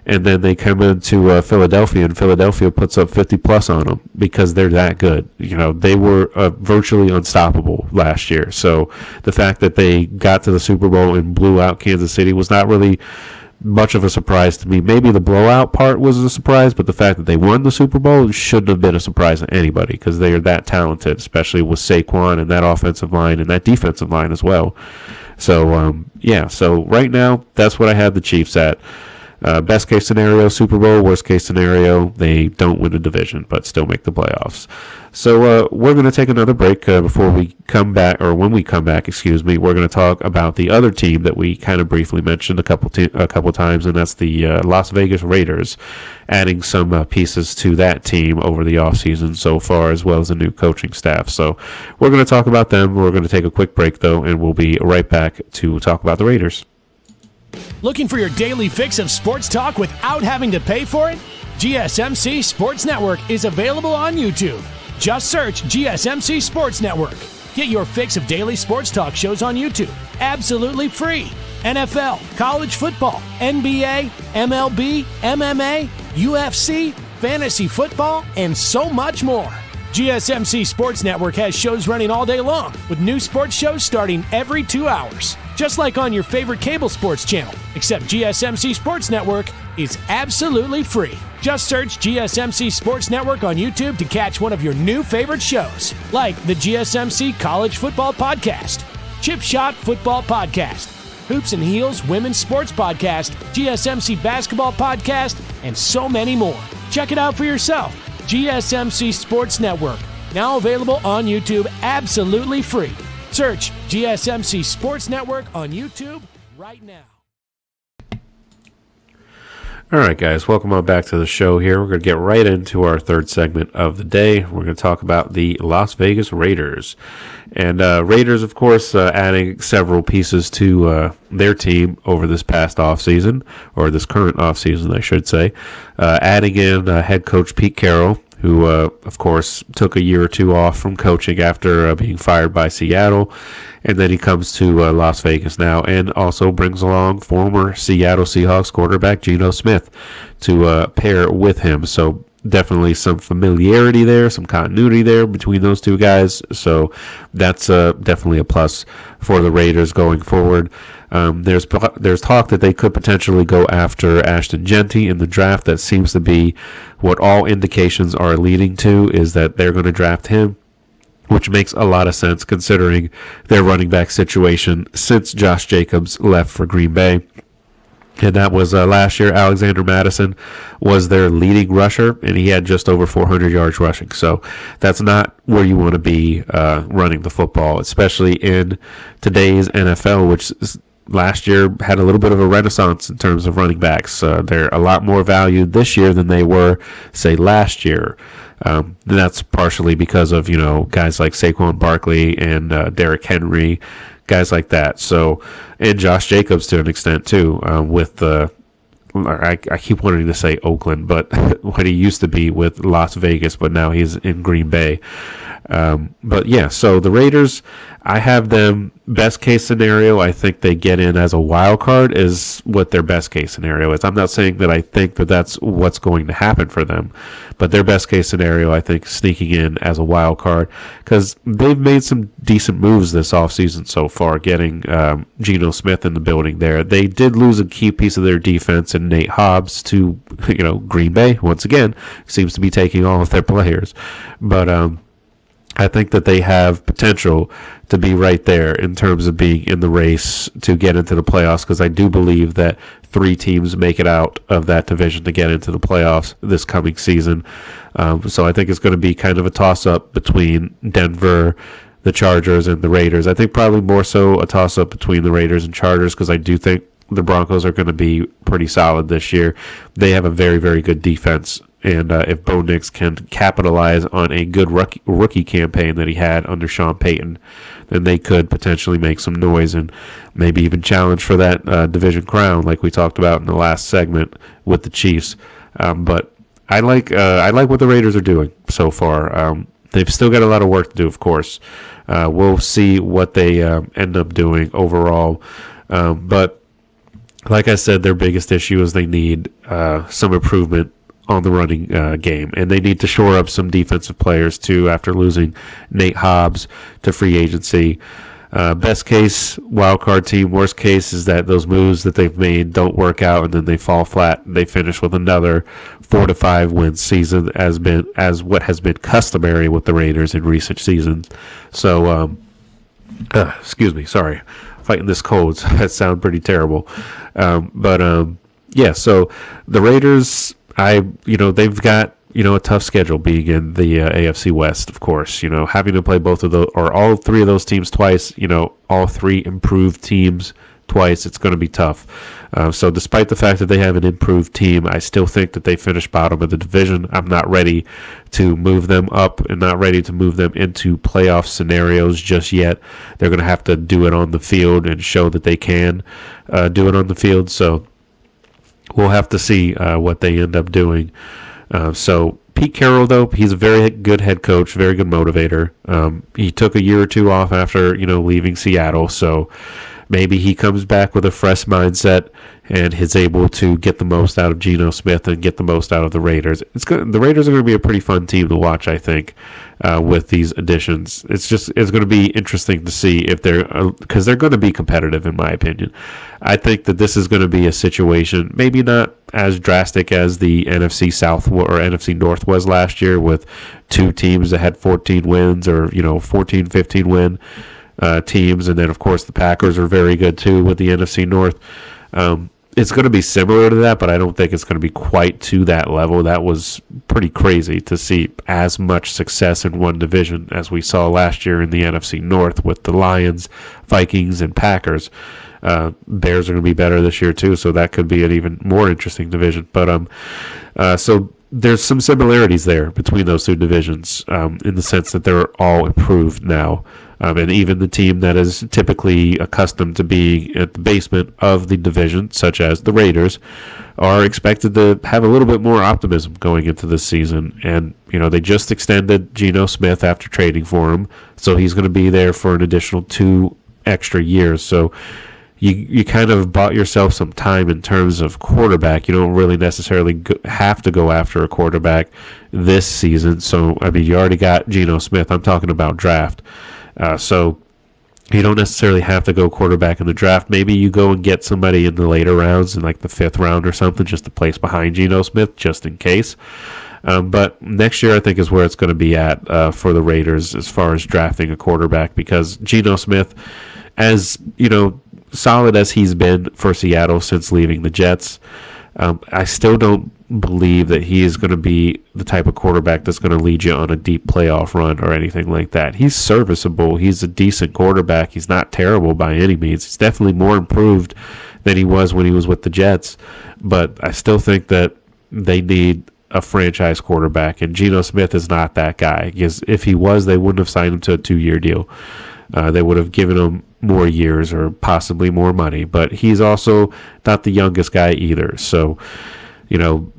And then they come into Philadelphia, and Philadelphia puts up 50-plus on them because they're that good. They were virtually unstoppable last year. So the fact that they got to the Super Bowl and blew out Kansas City was not really much of a surprise to me. Maybe the blowout part was a surprise, but the fact that they won the Super Bowl shouldn't have been a surprise to anybody because they are that talented, especially with Saquon and that offensive line and that defensive line as well. So, so right now, that's what I had the Chiefs at. Best case scenario, Super Bowl. Worst case scenario, they don't win the division, but still make the playoffs. So we're going to take another break before we come back, or when we come back, excuse me. We're going to talk about the other team that we kind of briefly mentioned a couple times, and that's the Las Vegas Raiders, adding some pieces to that team over the offseason so far, as well as a new coaching staff. So we're going to talk about them. We're going to take a quick break, though, and we'll be right back to talk about the Raiders. Looking for your daily fix of sports talk without having to pay for it? GSMC Sports Network is available on YouTube. Just search GSMC Sports Network. Get your fix of daily sports talk shows on YouTube, absolutely free. NFL, college football, NBA, MLB, MMA, UFC, fantasy football, and so much more. GSMC Sports Network has shows running all day long, with new sports shows starting every 2 hours. Just like on your favorite cable sports channel, except GSMC Sports Network is absolutely free. Just search GSMC Sports Network on YouTube to catch one of your new favorite shows, like the GSMC College Football Podcast, Chip Shot Football Podcast, Hoops and Heels Women's Sports Podcast, GSMC Basketball Podcast, and so many more. Check it out for yourself. GSMC Sports Network, now available on YouTube absolutely free. Search GSMC Sports Network on YouTube right now. All right, guys, welcome on back to the show here. We're going to get right into our third segment of the day. We're going to talk about the Las Vegas Raiders. And Raiders, of course, adding several pieces to their team over this past offseason, or this current offseason, I should say. Adding in head coach Pete Carroll, who, of course, took a year or two off from coaching after being fired by Seattle. And then he comes to Las Vegas now and also brings along former Seattle Seahawks quarterback Geno Smith to pair with him. So definitely some familiarity there, some continuity there between those two guys. So that's definitely a plus for the Raiders going forward. There's talk that they could potentially go after Ashton Genty in the draft. That seems to be what all indications are leading to, is that they're going to draft him, which makes a lot of sense considering their running back situation since Josh Jacobs left for Green Bay. And that was last year. Alexander Mattison was their leading rusher, and he had just over 400 yards rushing. So that's not where you want to be running the football, especially in today's NFL, which last year had a little bit of a renaissance in terms of running backs. They're a lot more valued this year than they were, say, last year. That's partially because of, guys like Saquon Barkley and Derrick Henry, guys like that. So, and Josh Jacobs to an extent too, with the, I keep wanting to say Oakland, but what he used to be with Las Vegas, but now he's in Green Bay. But yeah, so the Raiders, I have them best case scenario. I think they get in as a wild card is what their best case scenario is. I'm not saying that I think that that's what's going to happen for them, but their best case scenario, I think, sneaking in as a wild card, because they've made some decent moves this offseason so far, getting Geno Smith in the building there. They did lose a key piece of their defense in Nate Hobbs to, Green Bay, once again, seems to be taking all of their players. But I think that they have potential to be right there in terms of being in the race to get into the playoffs, because I do believe that 3 teams make it out of that division to get into the playoffs this coming season. So I think it's going to be kind of a toss-up between Denver, the Chargers, and the Raiders. I think probably more so a toss-up between the Raiders and Chargers, because I do think the Broncos are going to be pretty solid this year. They have a very, very good defense. And if Bo Nix can capitalize on a good rookie campaign that he had under Sean Payton, then they could potentially make some noise and maybe even challenge for that division crown, like we talked about in the last segment with the Chiefs. But I like what the Raiders are doing so far. They've still got a lot of work to do, of course. We'll see what they end up doing overall. But like I said, their biggest issue is they need some improvement on the running game, and they need to shore up some defensive players too after losing Nate Hobbs to free agency. Best case, wild card team. Worst case is that those moves that they've made don't work out, and then they fall flat. They finish with another 4 to 5 win season, as what has been customary with the Raiders in recent seasons. So, excuse me, sorry, fighting this cold. That sounds pretty terrible. Yeah. So the Raiders, they've got, a tough schedule being in the AFC West, of course, having to play both of those or all 3 of those teams twice, all 3 improved teams twice. It's going to be tough. So despite the fact that they have an improved team, I still think that they finish bottom of the division. I'm not ready to move them up and not ready to move them into playoff scenarios just yet. They're going to have to do it on the field and show that they can do it on the field. So we'll have to see what they end up doing. So Pete Carroll, though, he's a very good head coach, very good motivator. He took a year or 2 off after, leaving Seattle. So maybe he comes back with a fresh mindset and is able to get the most out of Geno Smith and get the most out of the Raiders. The Raiders are going to be a pretty fun team to watch, I think, with these additions. It's going to be interesting to see if because they're going to be competitive, in my opinion. I think that this is going to be a situation, maybe not as drastic as the NFC South or NFC North was last year, with 2 teams that had 14 wins or 14, 15 win teams, and then of course the Packers are very good too with the NFC North. It's going to be similar to that, but I don't think it's going to be quite to that level. That was pretty crazy to see as much success in one division as we saw last year in the NFC North with the Lions, Vikings, and Packers. Bears are going to be better this year too, so that could be an even more interesting division. But so there's some similarities there between those 2 divisions in the sense that they're all improved now. And even the team that is typically accustomed to being at the basement of the division, such as the Raiders, are expected to have a little bit more optimism going into this season. And, they just extended Geno Smith after trading for him, so he's going to be there for an additional 2 extra years. So you kind of bought yourself some time in terms of quarterback. You don't really necessarily have to go after a quarterback this season. So, I mean, you already got Geno Smith. I'm talking about draft. So you don't necessarily have to go quarterback in the draft. Maybe you go and get somebody in the later rounds, in like the 5th round or something, just to place behind Geno Smith, just in case. But next year, I think, is where it's going to be at for the Raiders as far as drafting a quarterback, because Geno Smith, as solid as he's been for Seattle since leaving the Jets, I still don't believe that he is going to be the type of quarterback that's going to lead you on a deep playoff run or anything like that. He's serviceable. He's a decent quarterback. He's not terrible by any means. He's definitely more improved than he was when he was with the Jets. But I still think that they need a franchise quarterback, and Geno Smith is not that guy. Because if he was, they wouldn't have signed him to a 2-year deal. They would have given him more years or possibly more money. But he's also not the youngest guy either. So,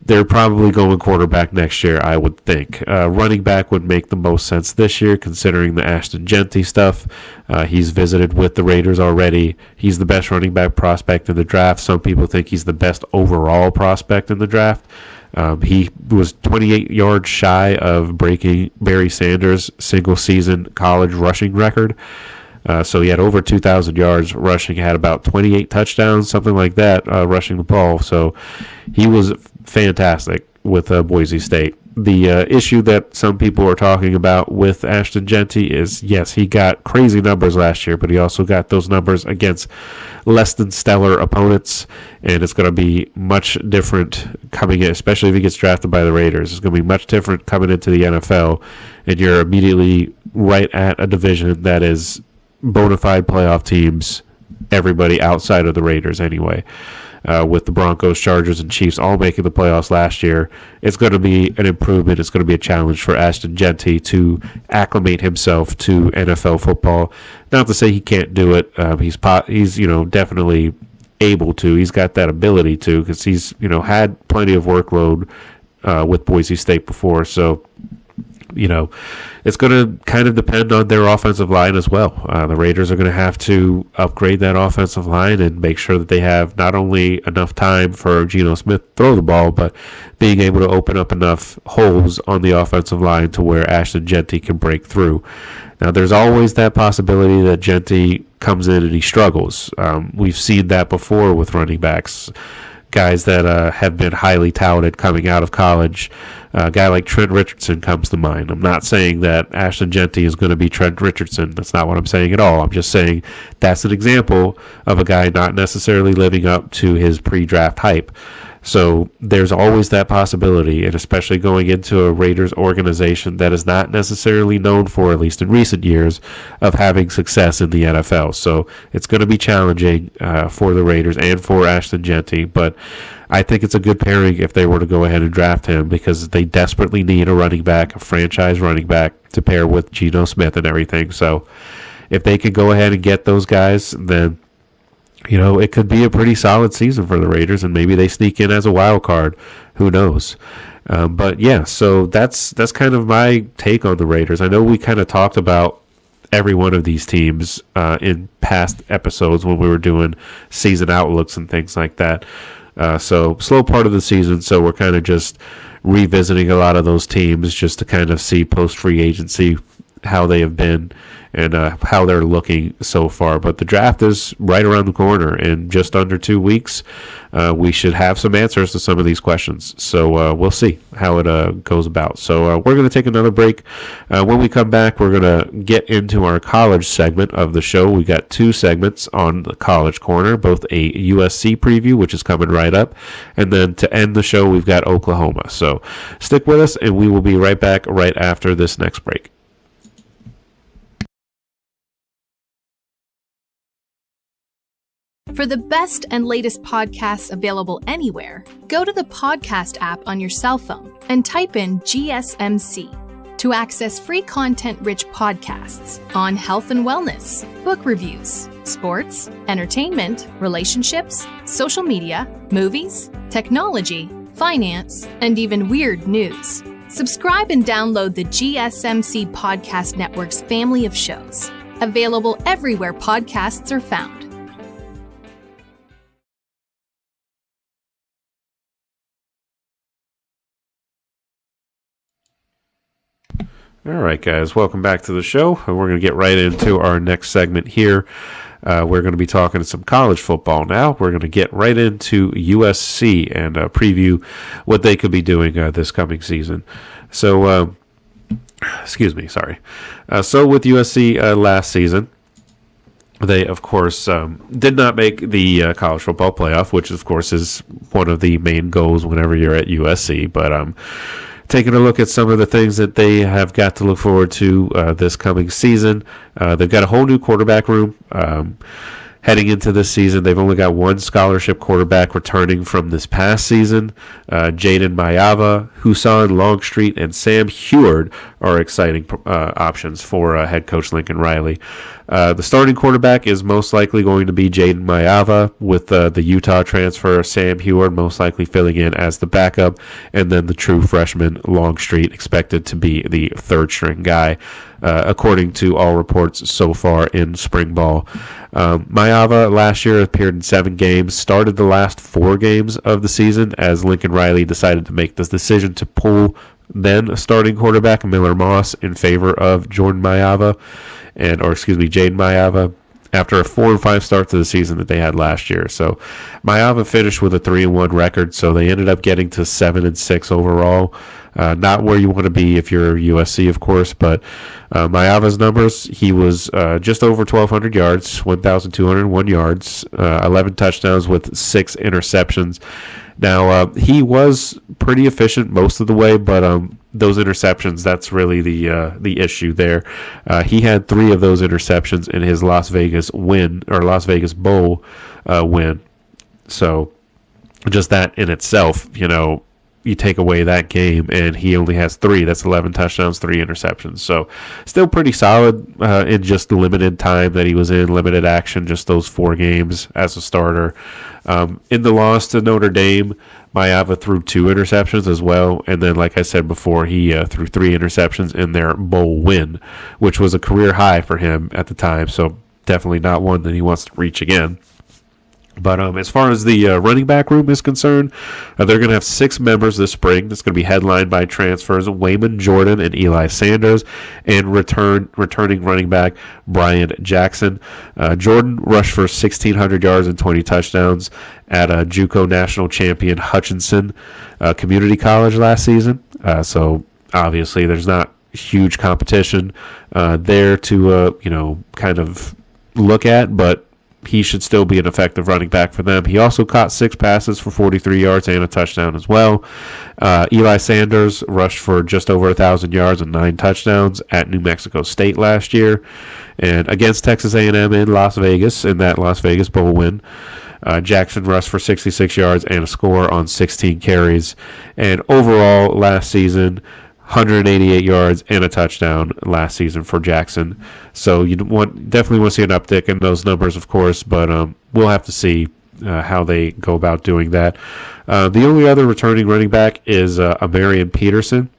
they're probably going quarterback next year, I would think. Running back would make the most sense this year, considering the Ashton Jeanty stuff. He's visited with the Raiders already. He's the best running back prospect in the draft. Some people think he's the best overall prospect in the draft. He was 28 yards shy of breaking Barry Sanders' single-season college rushing record. So he had over 2,000 yards rushing, had about 28 touchdowns, something like that, rushing the ball. So he was fantastic with Boise State. The issue that some people are talking about with Ashton Jeanty is, yes, he got crazy numbers last year, but he also got those numbers against less than stellar opponents, and it's going to be much different coming in, especially if he gets drafted by the Raiders. It's going to be much different coming into the NFL, and you're immediately right at a division that is bona fide playoff teams, everybody outside of the Raiders anyway. With the Broncos, Chargers, and Chiefs all making the playoffs last year, it's going to be an improvement. It's going to be a challenge for Ashton Jeanty to acclimate himself to NFL football. Not to say he can't do it. He's definitely able to. He's got that ability to, because he's had plenty of workload with Boise State before. So, it's going to kind of depend on their offensive line as well. The Raiders are going to have to upgrade that offensive line and make sure that they have not only enough time for Geno Smith to throw the ball, but being able to open up enough holes on the offensive line to where Ashton Jeanty can break through. Now, there's always that possibility that Jeanty comes in and he struggles. We've seen that before with running backs. Guys that have been highly touted coming out of college. A guy like Trent Richardson comes to mind. I'm not saying that Ashton Jeanty is going to be Trent Richardson. That's not what I'm saying at all. I'm just saying that's an example of a guy not necessarily living up to his pre-draft hype. So there's always that possibility, and especially going into a Raiders organization that is not necessarily known for, at least in recent years, of having success in the NFL. So it's going to be challenging for the Raiders and for Ashton Jeanty, but I think it's a good pairing if they were to go ahead and draft him, because they desperately need a running back, a franchise running back, to pair with Geno Smith and everything. So if they can go ahead and get those guys, then it could be a pretty solid season for the Raiders, and maybe they sneak in as a wild card. Who knows? But yeah, so that's kind of my take on the Raiders. I know we kind of talked about every one of these teams in past episodes when we were doing season outlooks and things like that. So slow part of the season, so we're kind of just revisiting a lot of those teams just to kind of see post-free agency how they have been and how they're looking so far. But the draft is right around the corner. In just under 2 weeks, we should have some answers to some of these questions. So we'll see how it goes about. So we're going to take another break. When we come back, we're going to get into our college segment of the show. We got 2 segments on the College Corner, both a USC preview, which is coming right up, and then to end the show, we've got Oklahoma. So stick with us, and we will be right back right after this next break. For the best and latest podcasts available anywhere, go to the podcast app on your cell phone and type in GSMC to access free content-rich podcasts on health and wellness, book reviews, sports, entertainment, relationships, social media, movies, technology, finance, and even weird news. Subscribe and download the GSMC Podcast Network's family of shows, available everywhere podcasts are found. All right, guys, welcome back to the show. We're going to get right into our next segment here. We're going to be talking some college football now. We're going to get right into USC and preview what they could be doing this coming season. So, So with USC last season, they, of course, did not make the college football playoff, which, of course, is one of the main goals whenever you're at USC. But taking a look at some of the things that they have got to look forward to this coming season, they've got a whole new quarterback room. Heading into this season, they've only got one scholarship quarterback returning from this past season. Jaden Mayava, Husan Longstreet, and Sam Heward are exciting options for head coach Lincoln Riley. The starting quarterback is most likely going to be Jaden Mayava, with the Utah transfer Sam Heward most likely filling in as the backup, and then the true freshman Longstreet expected to be the third-string guy, according to all reports so far in spring ball. Mayava last year appeared in 7 games, started the last 4 games of the season as Lincoln Riley decided to make this decision to pull then a starting quarterback, Miller Moss, in favor of Jaden Mayava, after a 4-5 start to the season that they had last year. So Mayava finished with a 3-1 record, so they ended up getting to 7-6 overall. Not where you want to be if you're USC, of course, but Mayava's numbers, he was just over 1,200 yards, 1,201 yards, 11 touchdowns with 6 interceptions. Now, he was pretty efficient most of the way, but those interceptions, that's really the issue there. He had 3 of those interceptions in his Las Vegas Bowl win. So just that in itself, you take away that game, and he only has 3. That's 11 touchdowns, 3 interceptions. So still pretty solid in just the limited time that he was in, limited action, just those 4 games as a starter. In the loss to Notre Dame, Mayava threw 2 interceptions as well, and then, like I said before, he threw 3 interceptions in their bowl win, which was a career high for him at the time, so definitely not one that he wants to reach again. But as far as the running back room is concerned, they're going to have 6 members this spring. That's going to be headlined by transfers Wayman Jordan and Eli Sanders, and returning running back Brian Jackson. Jordan rushed for 1,600 yards and 20 touchdowns at JUCO national champion Hutchinson Community College last season. So obviously there's not huge competition there to kind of look at, but he should still be an effective running back for them. He also caught 6 passes for 43 yards and a touchdown as well. Eli Sanders rushed for just over 1,000 yards and 9 touchdowns at New Mexico State last year, and against Texas A&M in Las Vegas in that Las Vegas Bowl win. Jackson rushed for 66 yards and a score on 16 carries. And overall, last season, 188 yards and a touchdown last season for Jackson. So you definitely want to see an uptick in those numbers, of course, but we'll have to see how they go about doing that. The only other returning running back is Amarian Peterson.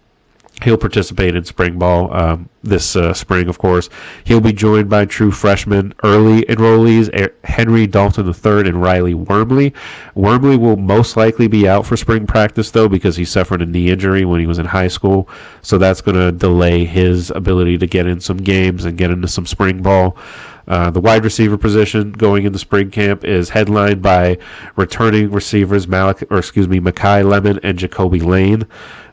He'll participate in spring ball this spring, of course. He'll be joined by true freshmen early enrollees Henry Dalton III and Riley Wormley. Wormley will most likely be out for spring practice, though, because he suffered a knee injury when he was in high school. So that's going to delay his ability to get in some games and get into some spring ball. The wide receiver position going into spring camp is headlined by returning receivers Mekhi Lemon and Jacoby Lane.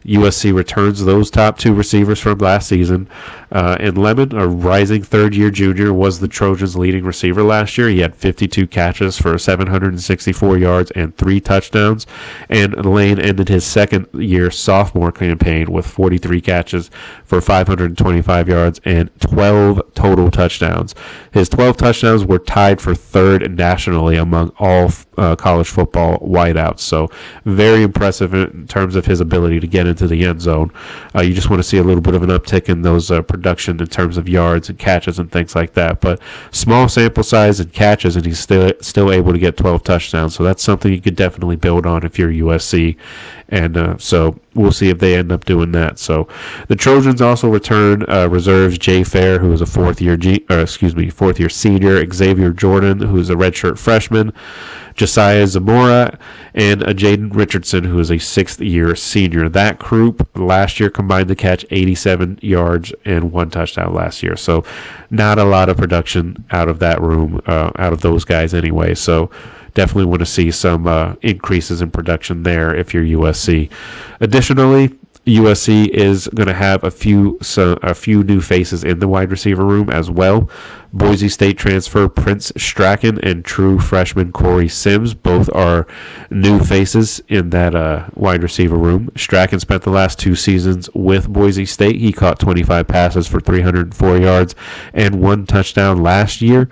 USC returns those top 2 receivers from last season. And Lemon, a rising third-year junior, was the Trojans' leading receiver last year. He had 52 catches for 764 yards and 3 touchdowns. And Lane ended his second-year sophomore campaign with 43 catches for 525 yards and 12 total touchdowns. His 12 touchdowns were tied for 3rd nationally among all college football wideouts. So very impressive in terms of his ability to get into the end zone. You just want to see a little bit of an uptick in those production in terms of yards and catches and things like that. But small sample size and catches, and he's still able to get 12 touchdowns. So that's something you could definitely build on if you're USC. And so we'll see if they end up doing that. So the Trojans also return reserves Jay Fair, who is a fourth-year senior, Xavier Jordan, who is a redshirt freshman, Josiah Zamora, and Jaden Richardson, who is a sixth-year senior. That group last year combined to catch 87 yards and 1 touchdown last year. So not a lot of production out of that room, out of those guys anyway. So definitely want to see some increases in production there if you're USC. Additionally, USC is going to have a few new faces in the wide receiver room as well. Boise State transfer Prince Strachan and true freshman Corey Sims both are new faces in that wide receiver room. Strachan spent the last 2 seasons with Boise State. He caught 25 passes for 304 yards and 1 touchdown last year.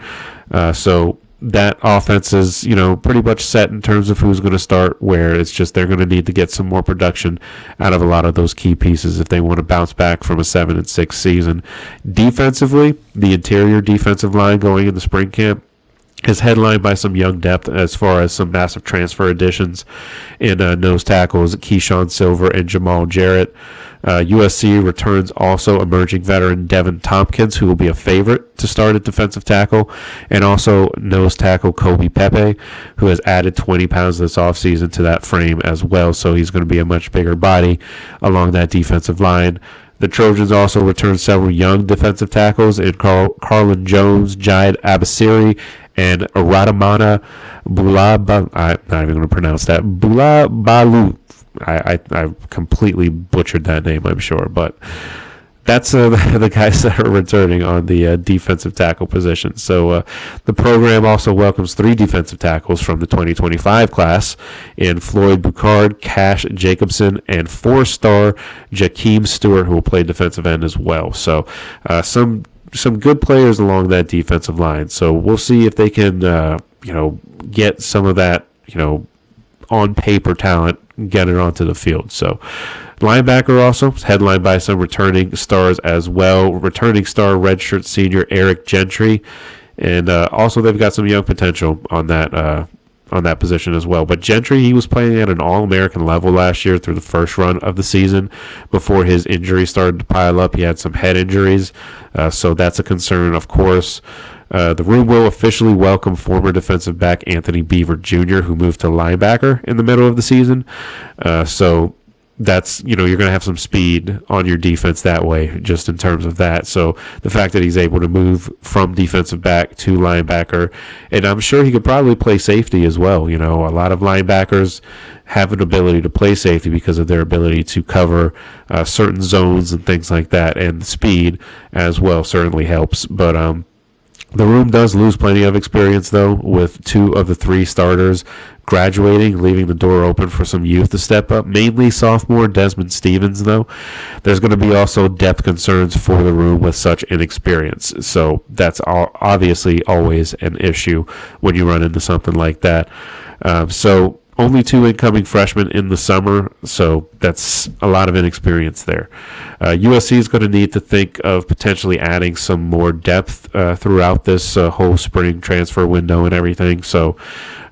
So that offense is, pretty much set in terms of who's going to start, where it's just they're going to need to get some more production out of a lot of those key pieces if they want to bounce back from a 7-6 season. Defensively, the interior defensive line going into spring camp is headlined by some young depth as far as some massive transfer additions in nose tackles, Keyshawn Silver and Jamal Jarrett. USC returns also emerging veteran Devin Tompkins, who will be a favorite to start at defensive tackle, and also nose tackle Kobe Pepe, who has added 20 pounds this offseason to that frame as well, so he's going to be a much bigger body along that defensive line. The Trojans also returned several young defensive tackles in Carlin Jones, Jide Abasiri, and Radamana Bulaba. I'm not even going to pronounce that. Bulabalu. I completely butchered that name, I'm sure, but that's the guys that are returning on the defensive tackle position. So the program also welcomes 3 defensive tackles from the 2025 class in Floyd Boucard, Cash Jacobson, and 4-star Jakeem Stewart, who will play defensive end as well. So some good players along that defensive line. So we'll see if they can get some of that on paper talent, get it onto the field. So linebacker also headlined by some returning stars as well. Returning star redshirt senior Eric Gentry, and also they've got some young potential on that position as well. But Gentry, he was playing at an All-American level last year through the first run of the season before his injury started to pile up. He had some head injuries, so that's a concern, of course. The room will officially welcome former defensive back Anthony Beaver Jr., who moved to linebacker in the middle of the season. So that's, you're going to have some speed on your defense that way, just in terms of that. So the fact that he's able to move from defensive back to linebacker, and I'm sure he could probably play safety as well. A lot of linebackers have an ability to play safety because of their ability to cover certain zones and things like that, and speed as well certainly helps. But the room does lose plenty of experience, though, with 2 of the 3 starters graduating, leaving the door open for some youth to step up, mainly sophomore Desmond Stevens, though. There's going to be also depth concerns for the room with such inexperience, so that's obviously always an issue when you run into something like that. So only 2 incoming freshmen in the summer, so that's a lot of inexperience there. USC is going to need to think of potentially adding some more depth throughout this whole spring transfer window and everything, so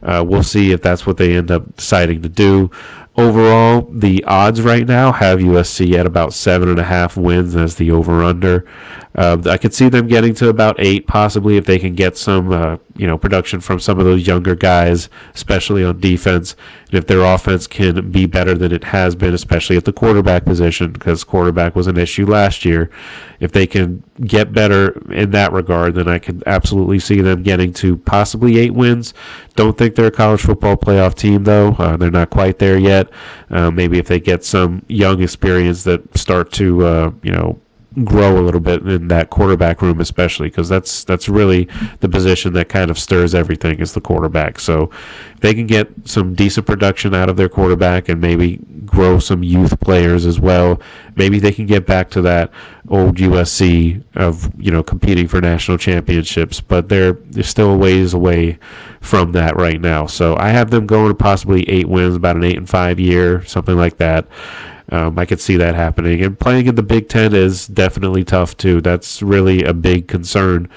we'll see if that's what they end up deciding to do. Overall, the odds right now have USC at about 7.5 wins as the over-under. I could see them getting to about 8, possibly, if they can get some, production from some of those younger guys, especially on defense. And if their offense can be better than it has been, especially at the quarterback position, because quarterback was an issue last year. If they can get better in that regard, then I can absolutely see them getting to possibly 8 wins. Don't think they're a college football playoff team, though. They're not quite there yet. Maybe if they get some young experience that start to, grow a little bit in that quarterback room, especially, because that's really the position that kind of stirs everything, is the quarterback. So if they can get some decent production out of their quarterback and maybe grow some youth players as well, maybe they can get back to that old USC of competing for national championships, but they're still a ways away from that right now. So I have them going to possibly 8 wins, about an 8-5 year, something like that. I could see that happening. And playing in the Big Ten is definitely tough, too. That's really a big concern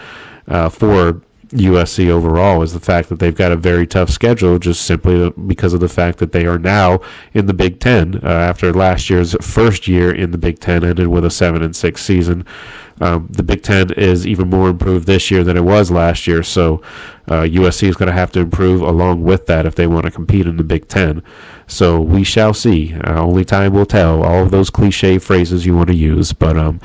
for USC overall is the fact that they've got a very tough schedule, just simply because of the fact that they are now in the Big Ten after last year's first year in the Big Ten ended with a 7-6 season. The Big Ten is even more improved this year than it was last year, so USC is going to have to improve along with that if they want to compete in the Big Ten. So we shall see. Only time will tell. All of those cliche phrases you want to use. But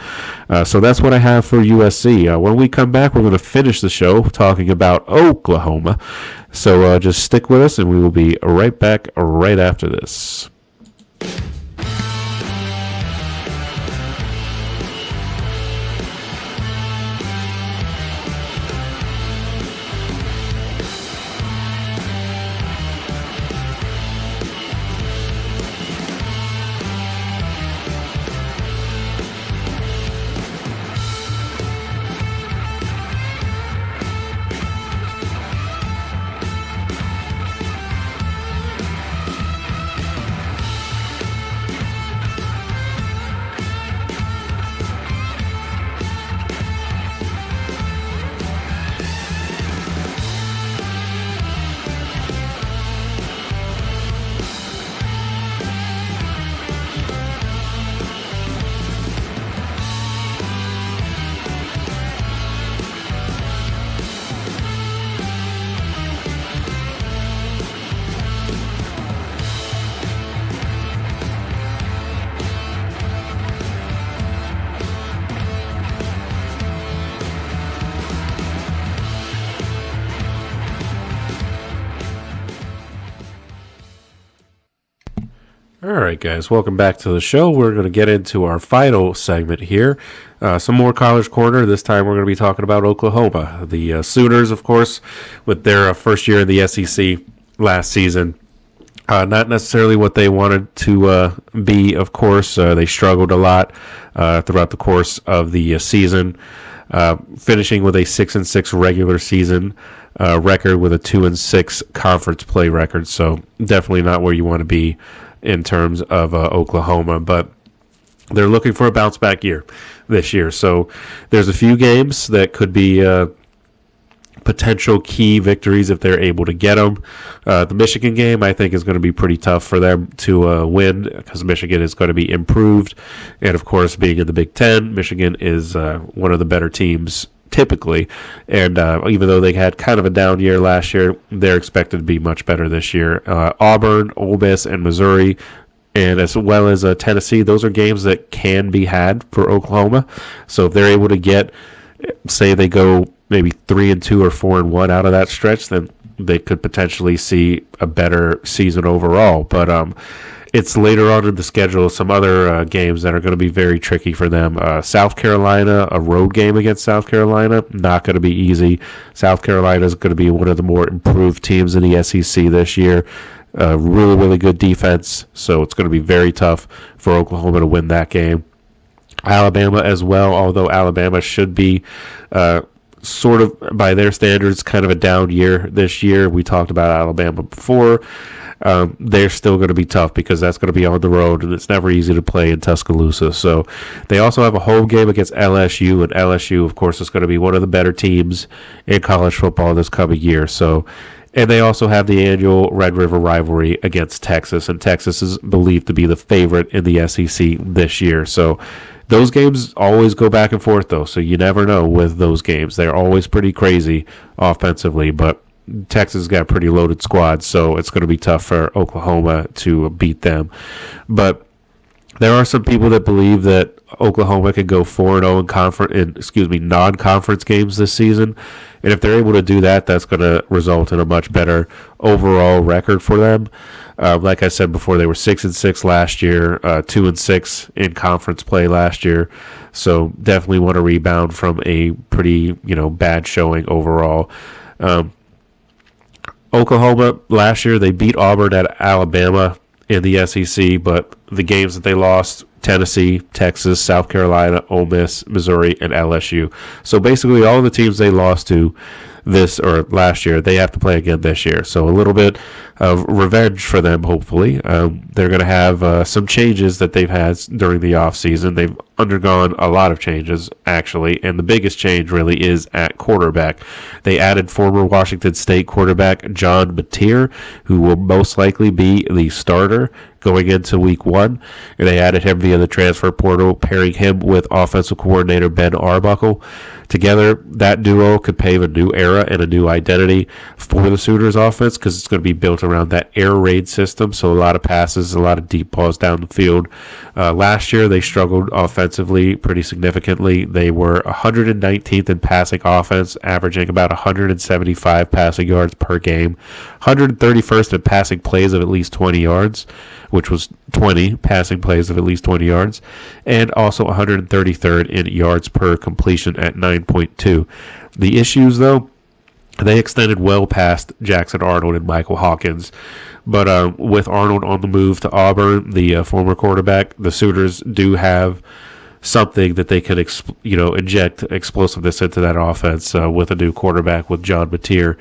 so that's what I have for USC. When we come back, we're going to finish the show talking about Oklahoma. So just stick with us, and we will be right back right after this. All right, guys, welcome back to the show. We're going to get into our final segment here. Some more College Corner. This time we're going to be talking about Oklahoma. The Sooners, of course, with their first year in the SEC last season. Not necessarily what they wanted to be, of course. They struggled a lot throughout the course of the season, finishing with a 6-6 regular season record with a 2-6 conference play record. So definitely not where you want to be in terms of Oklahoma, but they're looking for a bounce back year this year. So there's a few games that could be potential key victories if they're able to get them. The Michigan game, I think, is going to be pretty tough for them to win because Michigan is going to be improved. And, of course, being in the Big Ten, Michigan is one of the better teams typically. And even though they had kind of a down year last year, they're expected to be much better this year. Auburn, Ole Miss, and Missouri, and as well as Tennessee, those are games that can be had for Oklahoma. So if they're able to get, say they go maybe 3-2 or 4-1 out of that stretch, then they could potentially see a better season overall. But it's later on in the schedule, some other games that are going to be very tricky for them. South Carolina, a road game against South Carolina, not going to be easy. South Carolina is going to be one of the more improved teams in the SEC this year. Really, really good defense, so it's going to be very tough for Oklahoma to win that game. Alabama as well, although Alabama should be sort of, by their standards, kind of a down year this year. We talked about Alabama before. They're still going to be tough because that's going to be on the road, and it's never easy to play in Tuscaloosa. So they also have a home game against LSU, and LSU, of course, is going to be one of the better teams in college football this coming year. So, and they also have the annual Red River rivalry against Texas, and Texas is believed to be the favorite in the SEC this year. So those games always go back and forth, though, so you never know with those games. They're always pretty crazy offensively, but Texas has got a pretty loaded squad, so it's going to be tough for Oklahoma to beat them. But there are some people that believe that Oklahoma can go 4-0 in non-conference games this season, and if they're able to do that, that's going to result in a much better overall record for them. Like I said before, they were 6-6 last year, 2-6 in conference play last year, so definitely want to rebound from a pretty bad showing overall. Oklahoma last year, they beat Auburn at Alabama in the SEC, but the games that they lost Tennessee, Texas, South Carolina, Ole Miss, Missouri, and LSU. So basically all the teams they lost to last year, they have to play again this year. So a little bit of revenge for them, hopefully. They're going to have some changes that they've had during the offseason. They've undergone a lot of changes, actually, and the biggest change really is at quarterback. They added former Washington State quarterback John Mateer, who will most likely be the starter going into week 1. And they added him via the transfer portal, pairing him with offensive coordinator Ben Arbuckle. Together, that duo could pave a new era and a new identity for the Sooners offense, because it's going to be built around that air raid system. So a lot of passes, a lot of deep balls down the field. Last year, they struggled offensively pretty significantly. They were 119th in passing offense, averaging about 175 passing yards per game, 131st in passing plays of at least 20 yards, which was 20 passing plays of at least 20 yards, and also 133rd in yards per completion at 9.2. The issues, though, they extended well past Jackson Arnold and Michael Hawkins. But with Arnold on the move to Auburn, the former quarterback, the Sooners do have something that they can inject explosiveness into that offense with a new quarterback with John Mateer.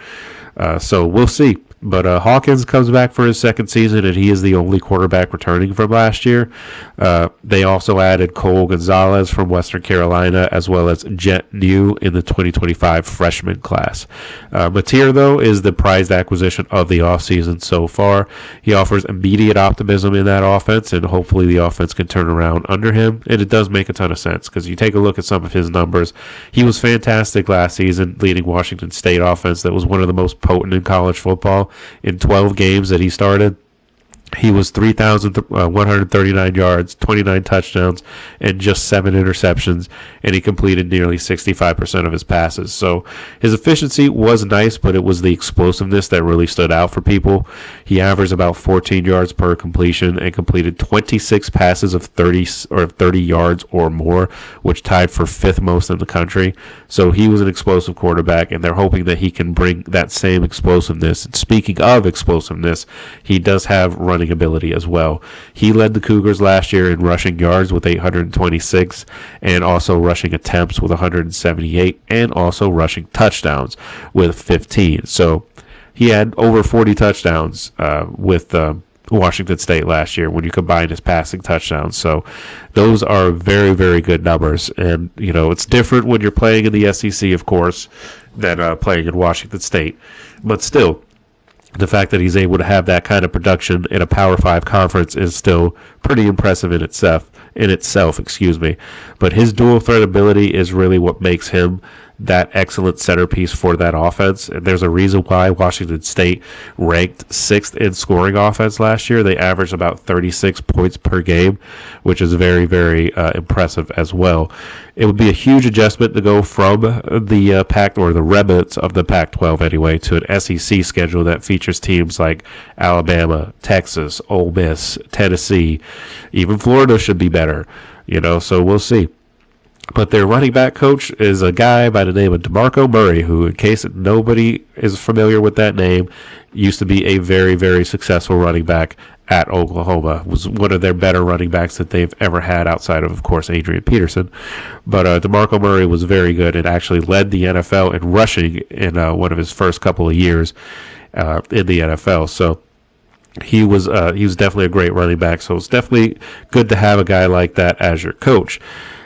So we'll see. But Hawkins comes back for his second season, and he is the only quarterback returning from last year. They also added Cole Gonzalez from Western Carolina, as well as Jet New in the 2025 freshman class. Mateer, though, is the prized acquisition of the offseason so far. He offers immediate optimism in that offense, and hopefully the offense can turn around under him. And it does make a ton of sense, because you take a look at some of his numbers. He was fantastic last season, leading Washington State offense that was one of the most potent in college football. In 12 games that he started, he was 3,139 yards, 29 touchdowns, and just 7 interceptions, and he completed nearly 65% of his passes. So his efficiency was nice, but it was the explosiveness that really stood out for people. He averaged about 14 yards per completion and completed 26 passes of 30 yards or more, which tied for 5th most in the country. So he was an explosive quarterback, and they're hoping that he can bring that same explosiveness. And speaking of explosiveness, he does have running ability as well. He led the Cougars last year in rushing yards with 826, and also rushing attempts with 178, and also rushing touchdowns with 15. So he had over 40 touchdowns with Washington State last year when you combine his passing touchdowns. So those are very, very good numbers. And, it's different when you're playing in the SEC, of course, than playing in Washington State. But still, the fact that he's able to have that kind of production in a Power 5 conference is still pretty impressive in itself. But his dual threat ability is really what makes him that excellent centerpiece for that offense. And there's a reason why Washington State ranked 6th in scoring offense last year. They averaged about 36 points per game, which is very, very impressive as well. It would be a huge adjustment to go from the Pac, or the remnants of the Pac-12 anyway, to an SEC schedule that features teams like Alabama, Texas, Ole Miss, Tennessee. Even Florida should be better, so we'll see. But their running back coach is a guy by the name of DeMarco Murray, who, in case nobody is familiar with that name, used to be a very, very successful running back at Oklahoma. Was one of their better running backs that they've ever had outside of course, Adrian Peterson. But DeMarco Murray was very good and actually led the NFL in rushing in one of his first couple of years in the NFL. So he was definitely a great running back. So it's definitely good to have a guy like that as your coach.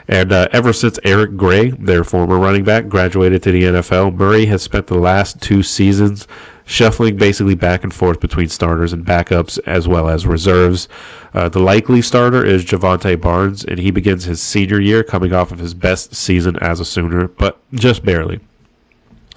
And ever since Eric Gray, their former running back, graduated to the NFL, Murray has spent the last 2 seasons shuffling basically back and forth between starters and backups as well as reserves. The likely starter is Javonte Barnes, and he begins his senior year coming off of his best season as a Sooner, but just barely.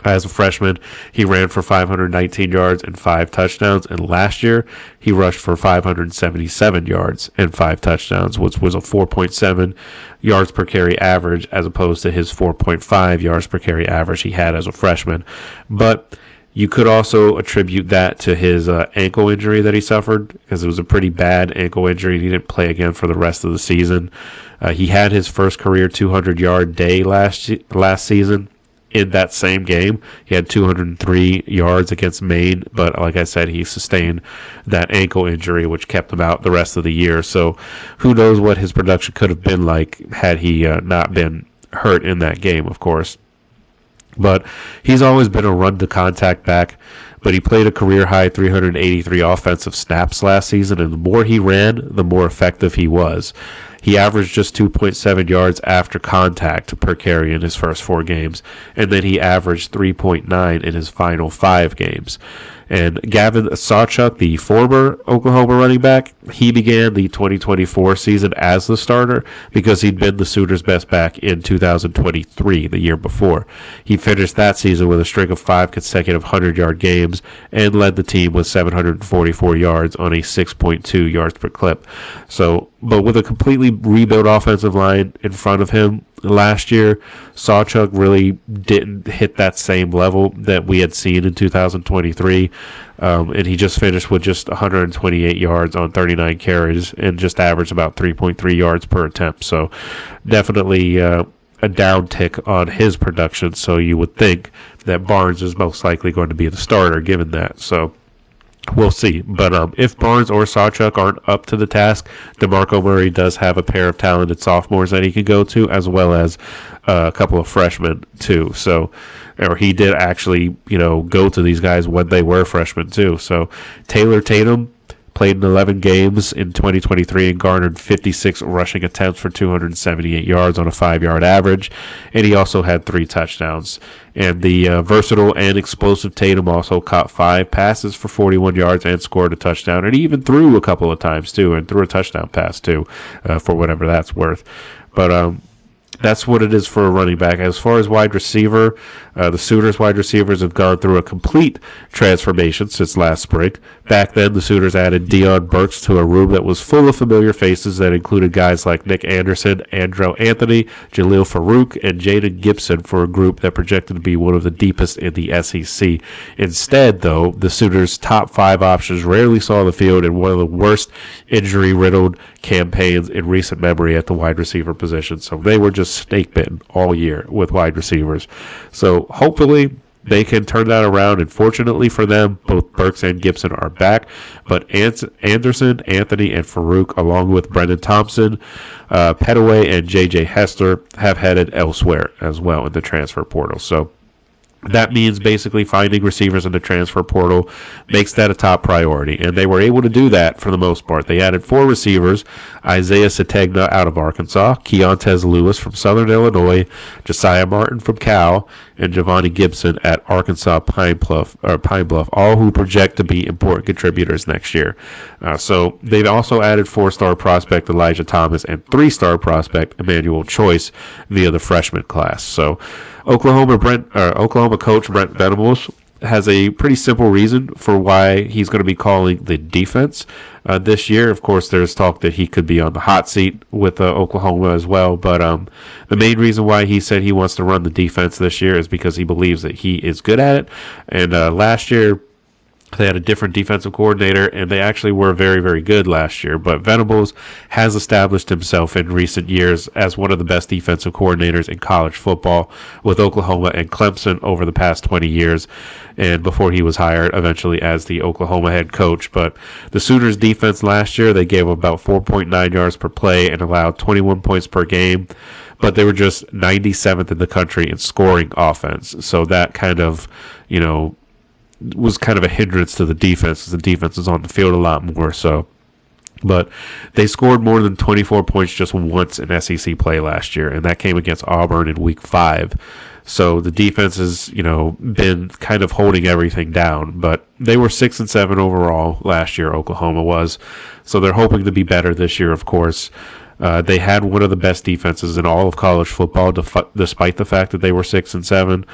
As a freshman, he ran for 519 yards and 5 touchdowns, and last year he rushed for 577 yards and 5 touchdowns, which was a 4.7 yards per carry average as opposed to his 4.5 yards per carry average he had as a freshman. But you could also attribute that to his ankle injury that he suffered, because it was a pretty bad ankle injury. He didn't play again for the rest of the season. He had his first career 200-yard day last season in that same game. He had 203 yards against Maine, but like I said, he sustained that ankle injury, which kept him out the rest of the year. So who knows what his production could have been like had he not been hurt in that game, of course. But he's always been a run-to-contact back, but he played a career-high 383 offensive snaps last season, and the more he ran, the more effective he was. He averaged just 2.7 yards after contact per carry in his first 4 games, and then he averaged 3.9 in his final 5 games. And Gavin Sawchuk, the former Oklahoma running back, he began the 2024 season as the starter because he'd been the Sooners' best back in 2023, the year before. He finished that season with a string of 5 consecutive 100-yard games and led the team with 744 yards on a 6.2 yards per clip. So, but with a completely rebuilt offensive line in front of him last year, Sawchuk really didn't hit that same level that we had seen in 2023, and he just finished with just 128 yards on 39 carries and just averaged about 3.3 yards per attempt. So definitely a downtick on his production. So you would think that Barnes is most likely going to be the starter given that. So we'll see. But if Barnes or Sawchuk aren't up to the task, DeMarco Murray does have a pair of talented sophomores that he could go to, as well as a couple of freshmen too. So, or he did actually, go to these guys when they were freshmen too. So Taylor Tatum played in 11 games in 2023 and garnered 56 rushing attempts for 278 yards on a 5-yard average, and he also had 3 touchdowns. And the versatile and explosive Tatum also caught 5 passes for 41 yards and scored a touchdown, and he even threw a couple of times too, and threw a touchdown pass too, for whatever that's worth. But that's what it is for a running back. As far as wide receiver, the Sooners wide receivers have gone through a complete transformation since last spring. Back then, the Sooners added Deion Burks to a room that was full of familiar faces that included guys like Nick Anderson, Andrew Anthony, Jaleel Farouk, and Jaden Gibson for a group that projected to be one of the deepest in the SEC. Instead, though, the Sooners' top 5 options rarely saw the field in one of the worst injury-riddled campaigns in recent memory at the wide receiver position. So they were just snake-bitten all year with wide receivers. So hopefully they can turn that around, and fortunately for them, both Burks and Gibson are back. But Anderson, Anthony, and Farouk, along with Brendan Thompson, Petaway, and J.J. Hester, have headed elsewhere as well in the transfer portal. So that means basically finding receivers in the transfer portal makes that a top priority, and they were able to do that for the most part. They added 4 receivers: Isaiah Sategna out of Arkansas, Keontez Lewis from Southern Illinois, Josiah Martin from Cal, and Giovanni Gibson at Arkansas Pine Bluff, all who project to be important contributors next year. So they've also added 4-star prospect Elijah Thomas and 3-star prospect Emmanuel Choice via the freshman class. So Oklahoma coach Brent Venables has a pretty simple reason for why he's going to be calling the defense this year. Of course, there's talk that he could be on the hot seat with Oklahoma as well, but the main reason why he said he wants to run the defense this year is because he believes that he is good at it. And last year, they had a different defensive coordinator, and they actually were very, very good last year. But Venables has established himself in recent years as one of the best defensive coordinators in college football with Oklahoma and Clemson over the past 20 years, and before he was hired eventually as the Oklahoma head coach. But the Sooners' defense last year, they gave about 4.9 yards per play and allowed 21 points per game, but they were just 97th in the country in scoring offense. So that kind of, was kind of a hindrance to the defense, because the defense is on the field a lot more. So, but they scored more than 24 points just once in SEC play last year, and that came against Auburn in Week 5. So the defense has, been kind of holding everything down, but they were 6-7 overall last year, Oklahoma was. So they're hoping to be better this year, of course. They had one of the best defenses in all of college football, despite the fact that they were 6-7,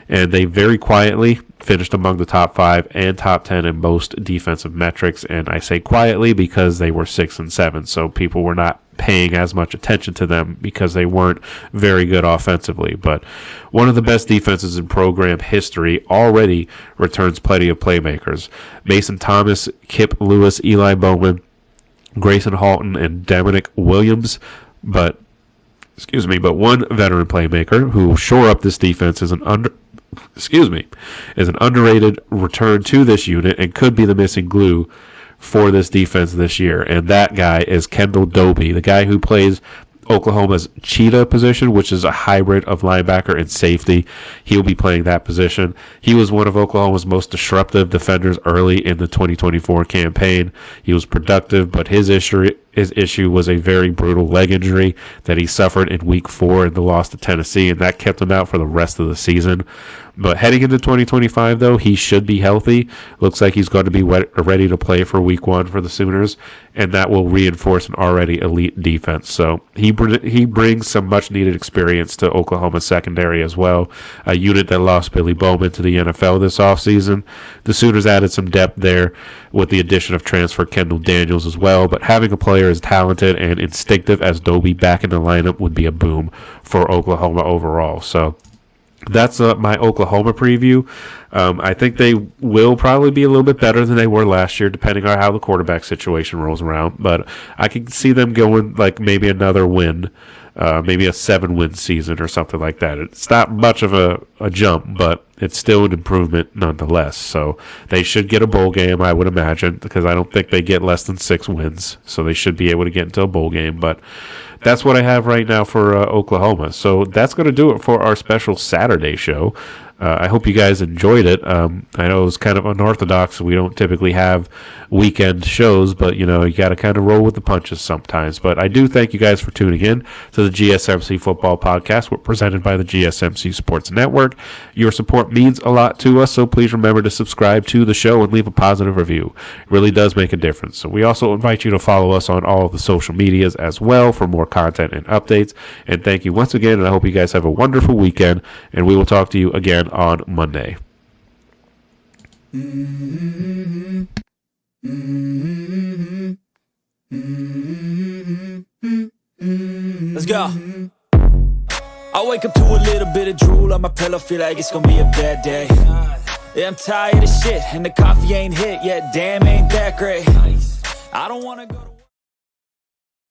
and they very quietly finished among the top 5 and top 10 in most defensive metrics. And I say quietly because they were 6-7, so people were not paying as much attention to them because they weren't very good offensively. But one of the best defenses in program history already returns plenty of playmakers: Mason Thomas, Kip Lewis, Eli Bowman, Grayson Halton, and Dominic Williams. But one veteran playmaker who will shore up this defense is an underrated return to this unit and could be the missing glue for this defense this year. And that guy is Kendall Doby, the guy who plays Oklahoma's cheetah position, which is a hybrid of linebacker and safety. He'll be playing that position. He was one of Oklahoma's most disruptive defenders early in the 2024 campaign. He was productive, but his issue was a very brutal leg injury that he suffered in week 4 in the loss to Tennessee, and that kept him out for the rest of the season. But heading into 2025, though, he should be healthy. Looks like he's going to be ready to play for week 1 for the Sooners, and that will reinforce an already elite defense. So he brings some much-needed experience to Oklahoma's secondary as well, a unit that lost Billy Bowman to the NFL this offseason. The Sooners added some depth there with the addition of transfer Kendall Daniels as well, but having a player as talented and instinctive as Doby back in the lineup would be a boom for Oklahoma overall. So that's my Oklahoma preview. I think they will probably be a little bit better than they were last year, depending on how the quarterback situation rolls around. But I can see them going like maybe another win, maybe a 7-win season or something like that. It's not much of a jump, but it's still an improvement nonetheless. So they should get a bowl game, I would imagine, because I don't think they get less than 6 wins. So they should be able to get into a bowl game. But that's what I have right now for Oklahoma. So that's going to do it for our special Saturday show. I hope you guys enjoyed it. I know it was kind of unorthodox. We don't typically have weekend shows, but, you got to kind of roll with the punches sometimes. But I do thank you guys for tuning in to the GSMC Football Podcast. We're presented by the GSMC Sports Network. Your support means a lot to us, so please remember to subscribe to the show and leave a positive review. It really does make a difference. So we also invite you to follow us on all of the social medias as well for more content and updates. And thank you once again, and I hope you guys have a wonderful weekend, and we will talk to you again on Monday. Let's go. I wake up to a little bit of drool on my pillow, feel like it's gonna be a bad day. Yeah, I'm tired of shit, and the coffee ain't hit yet. Damn, ain't that great. I don't wanna go to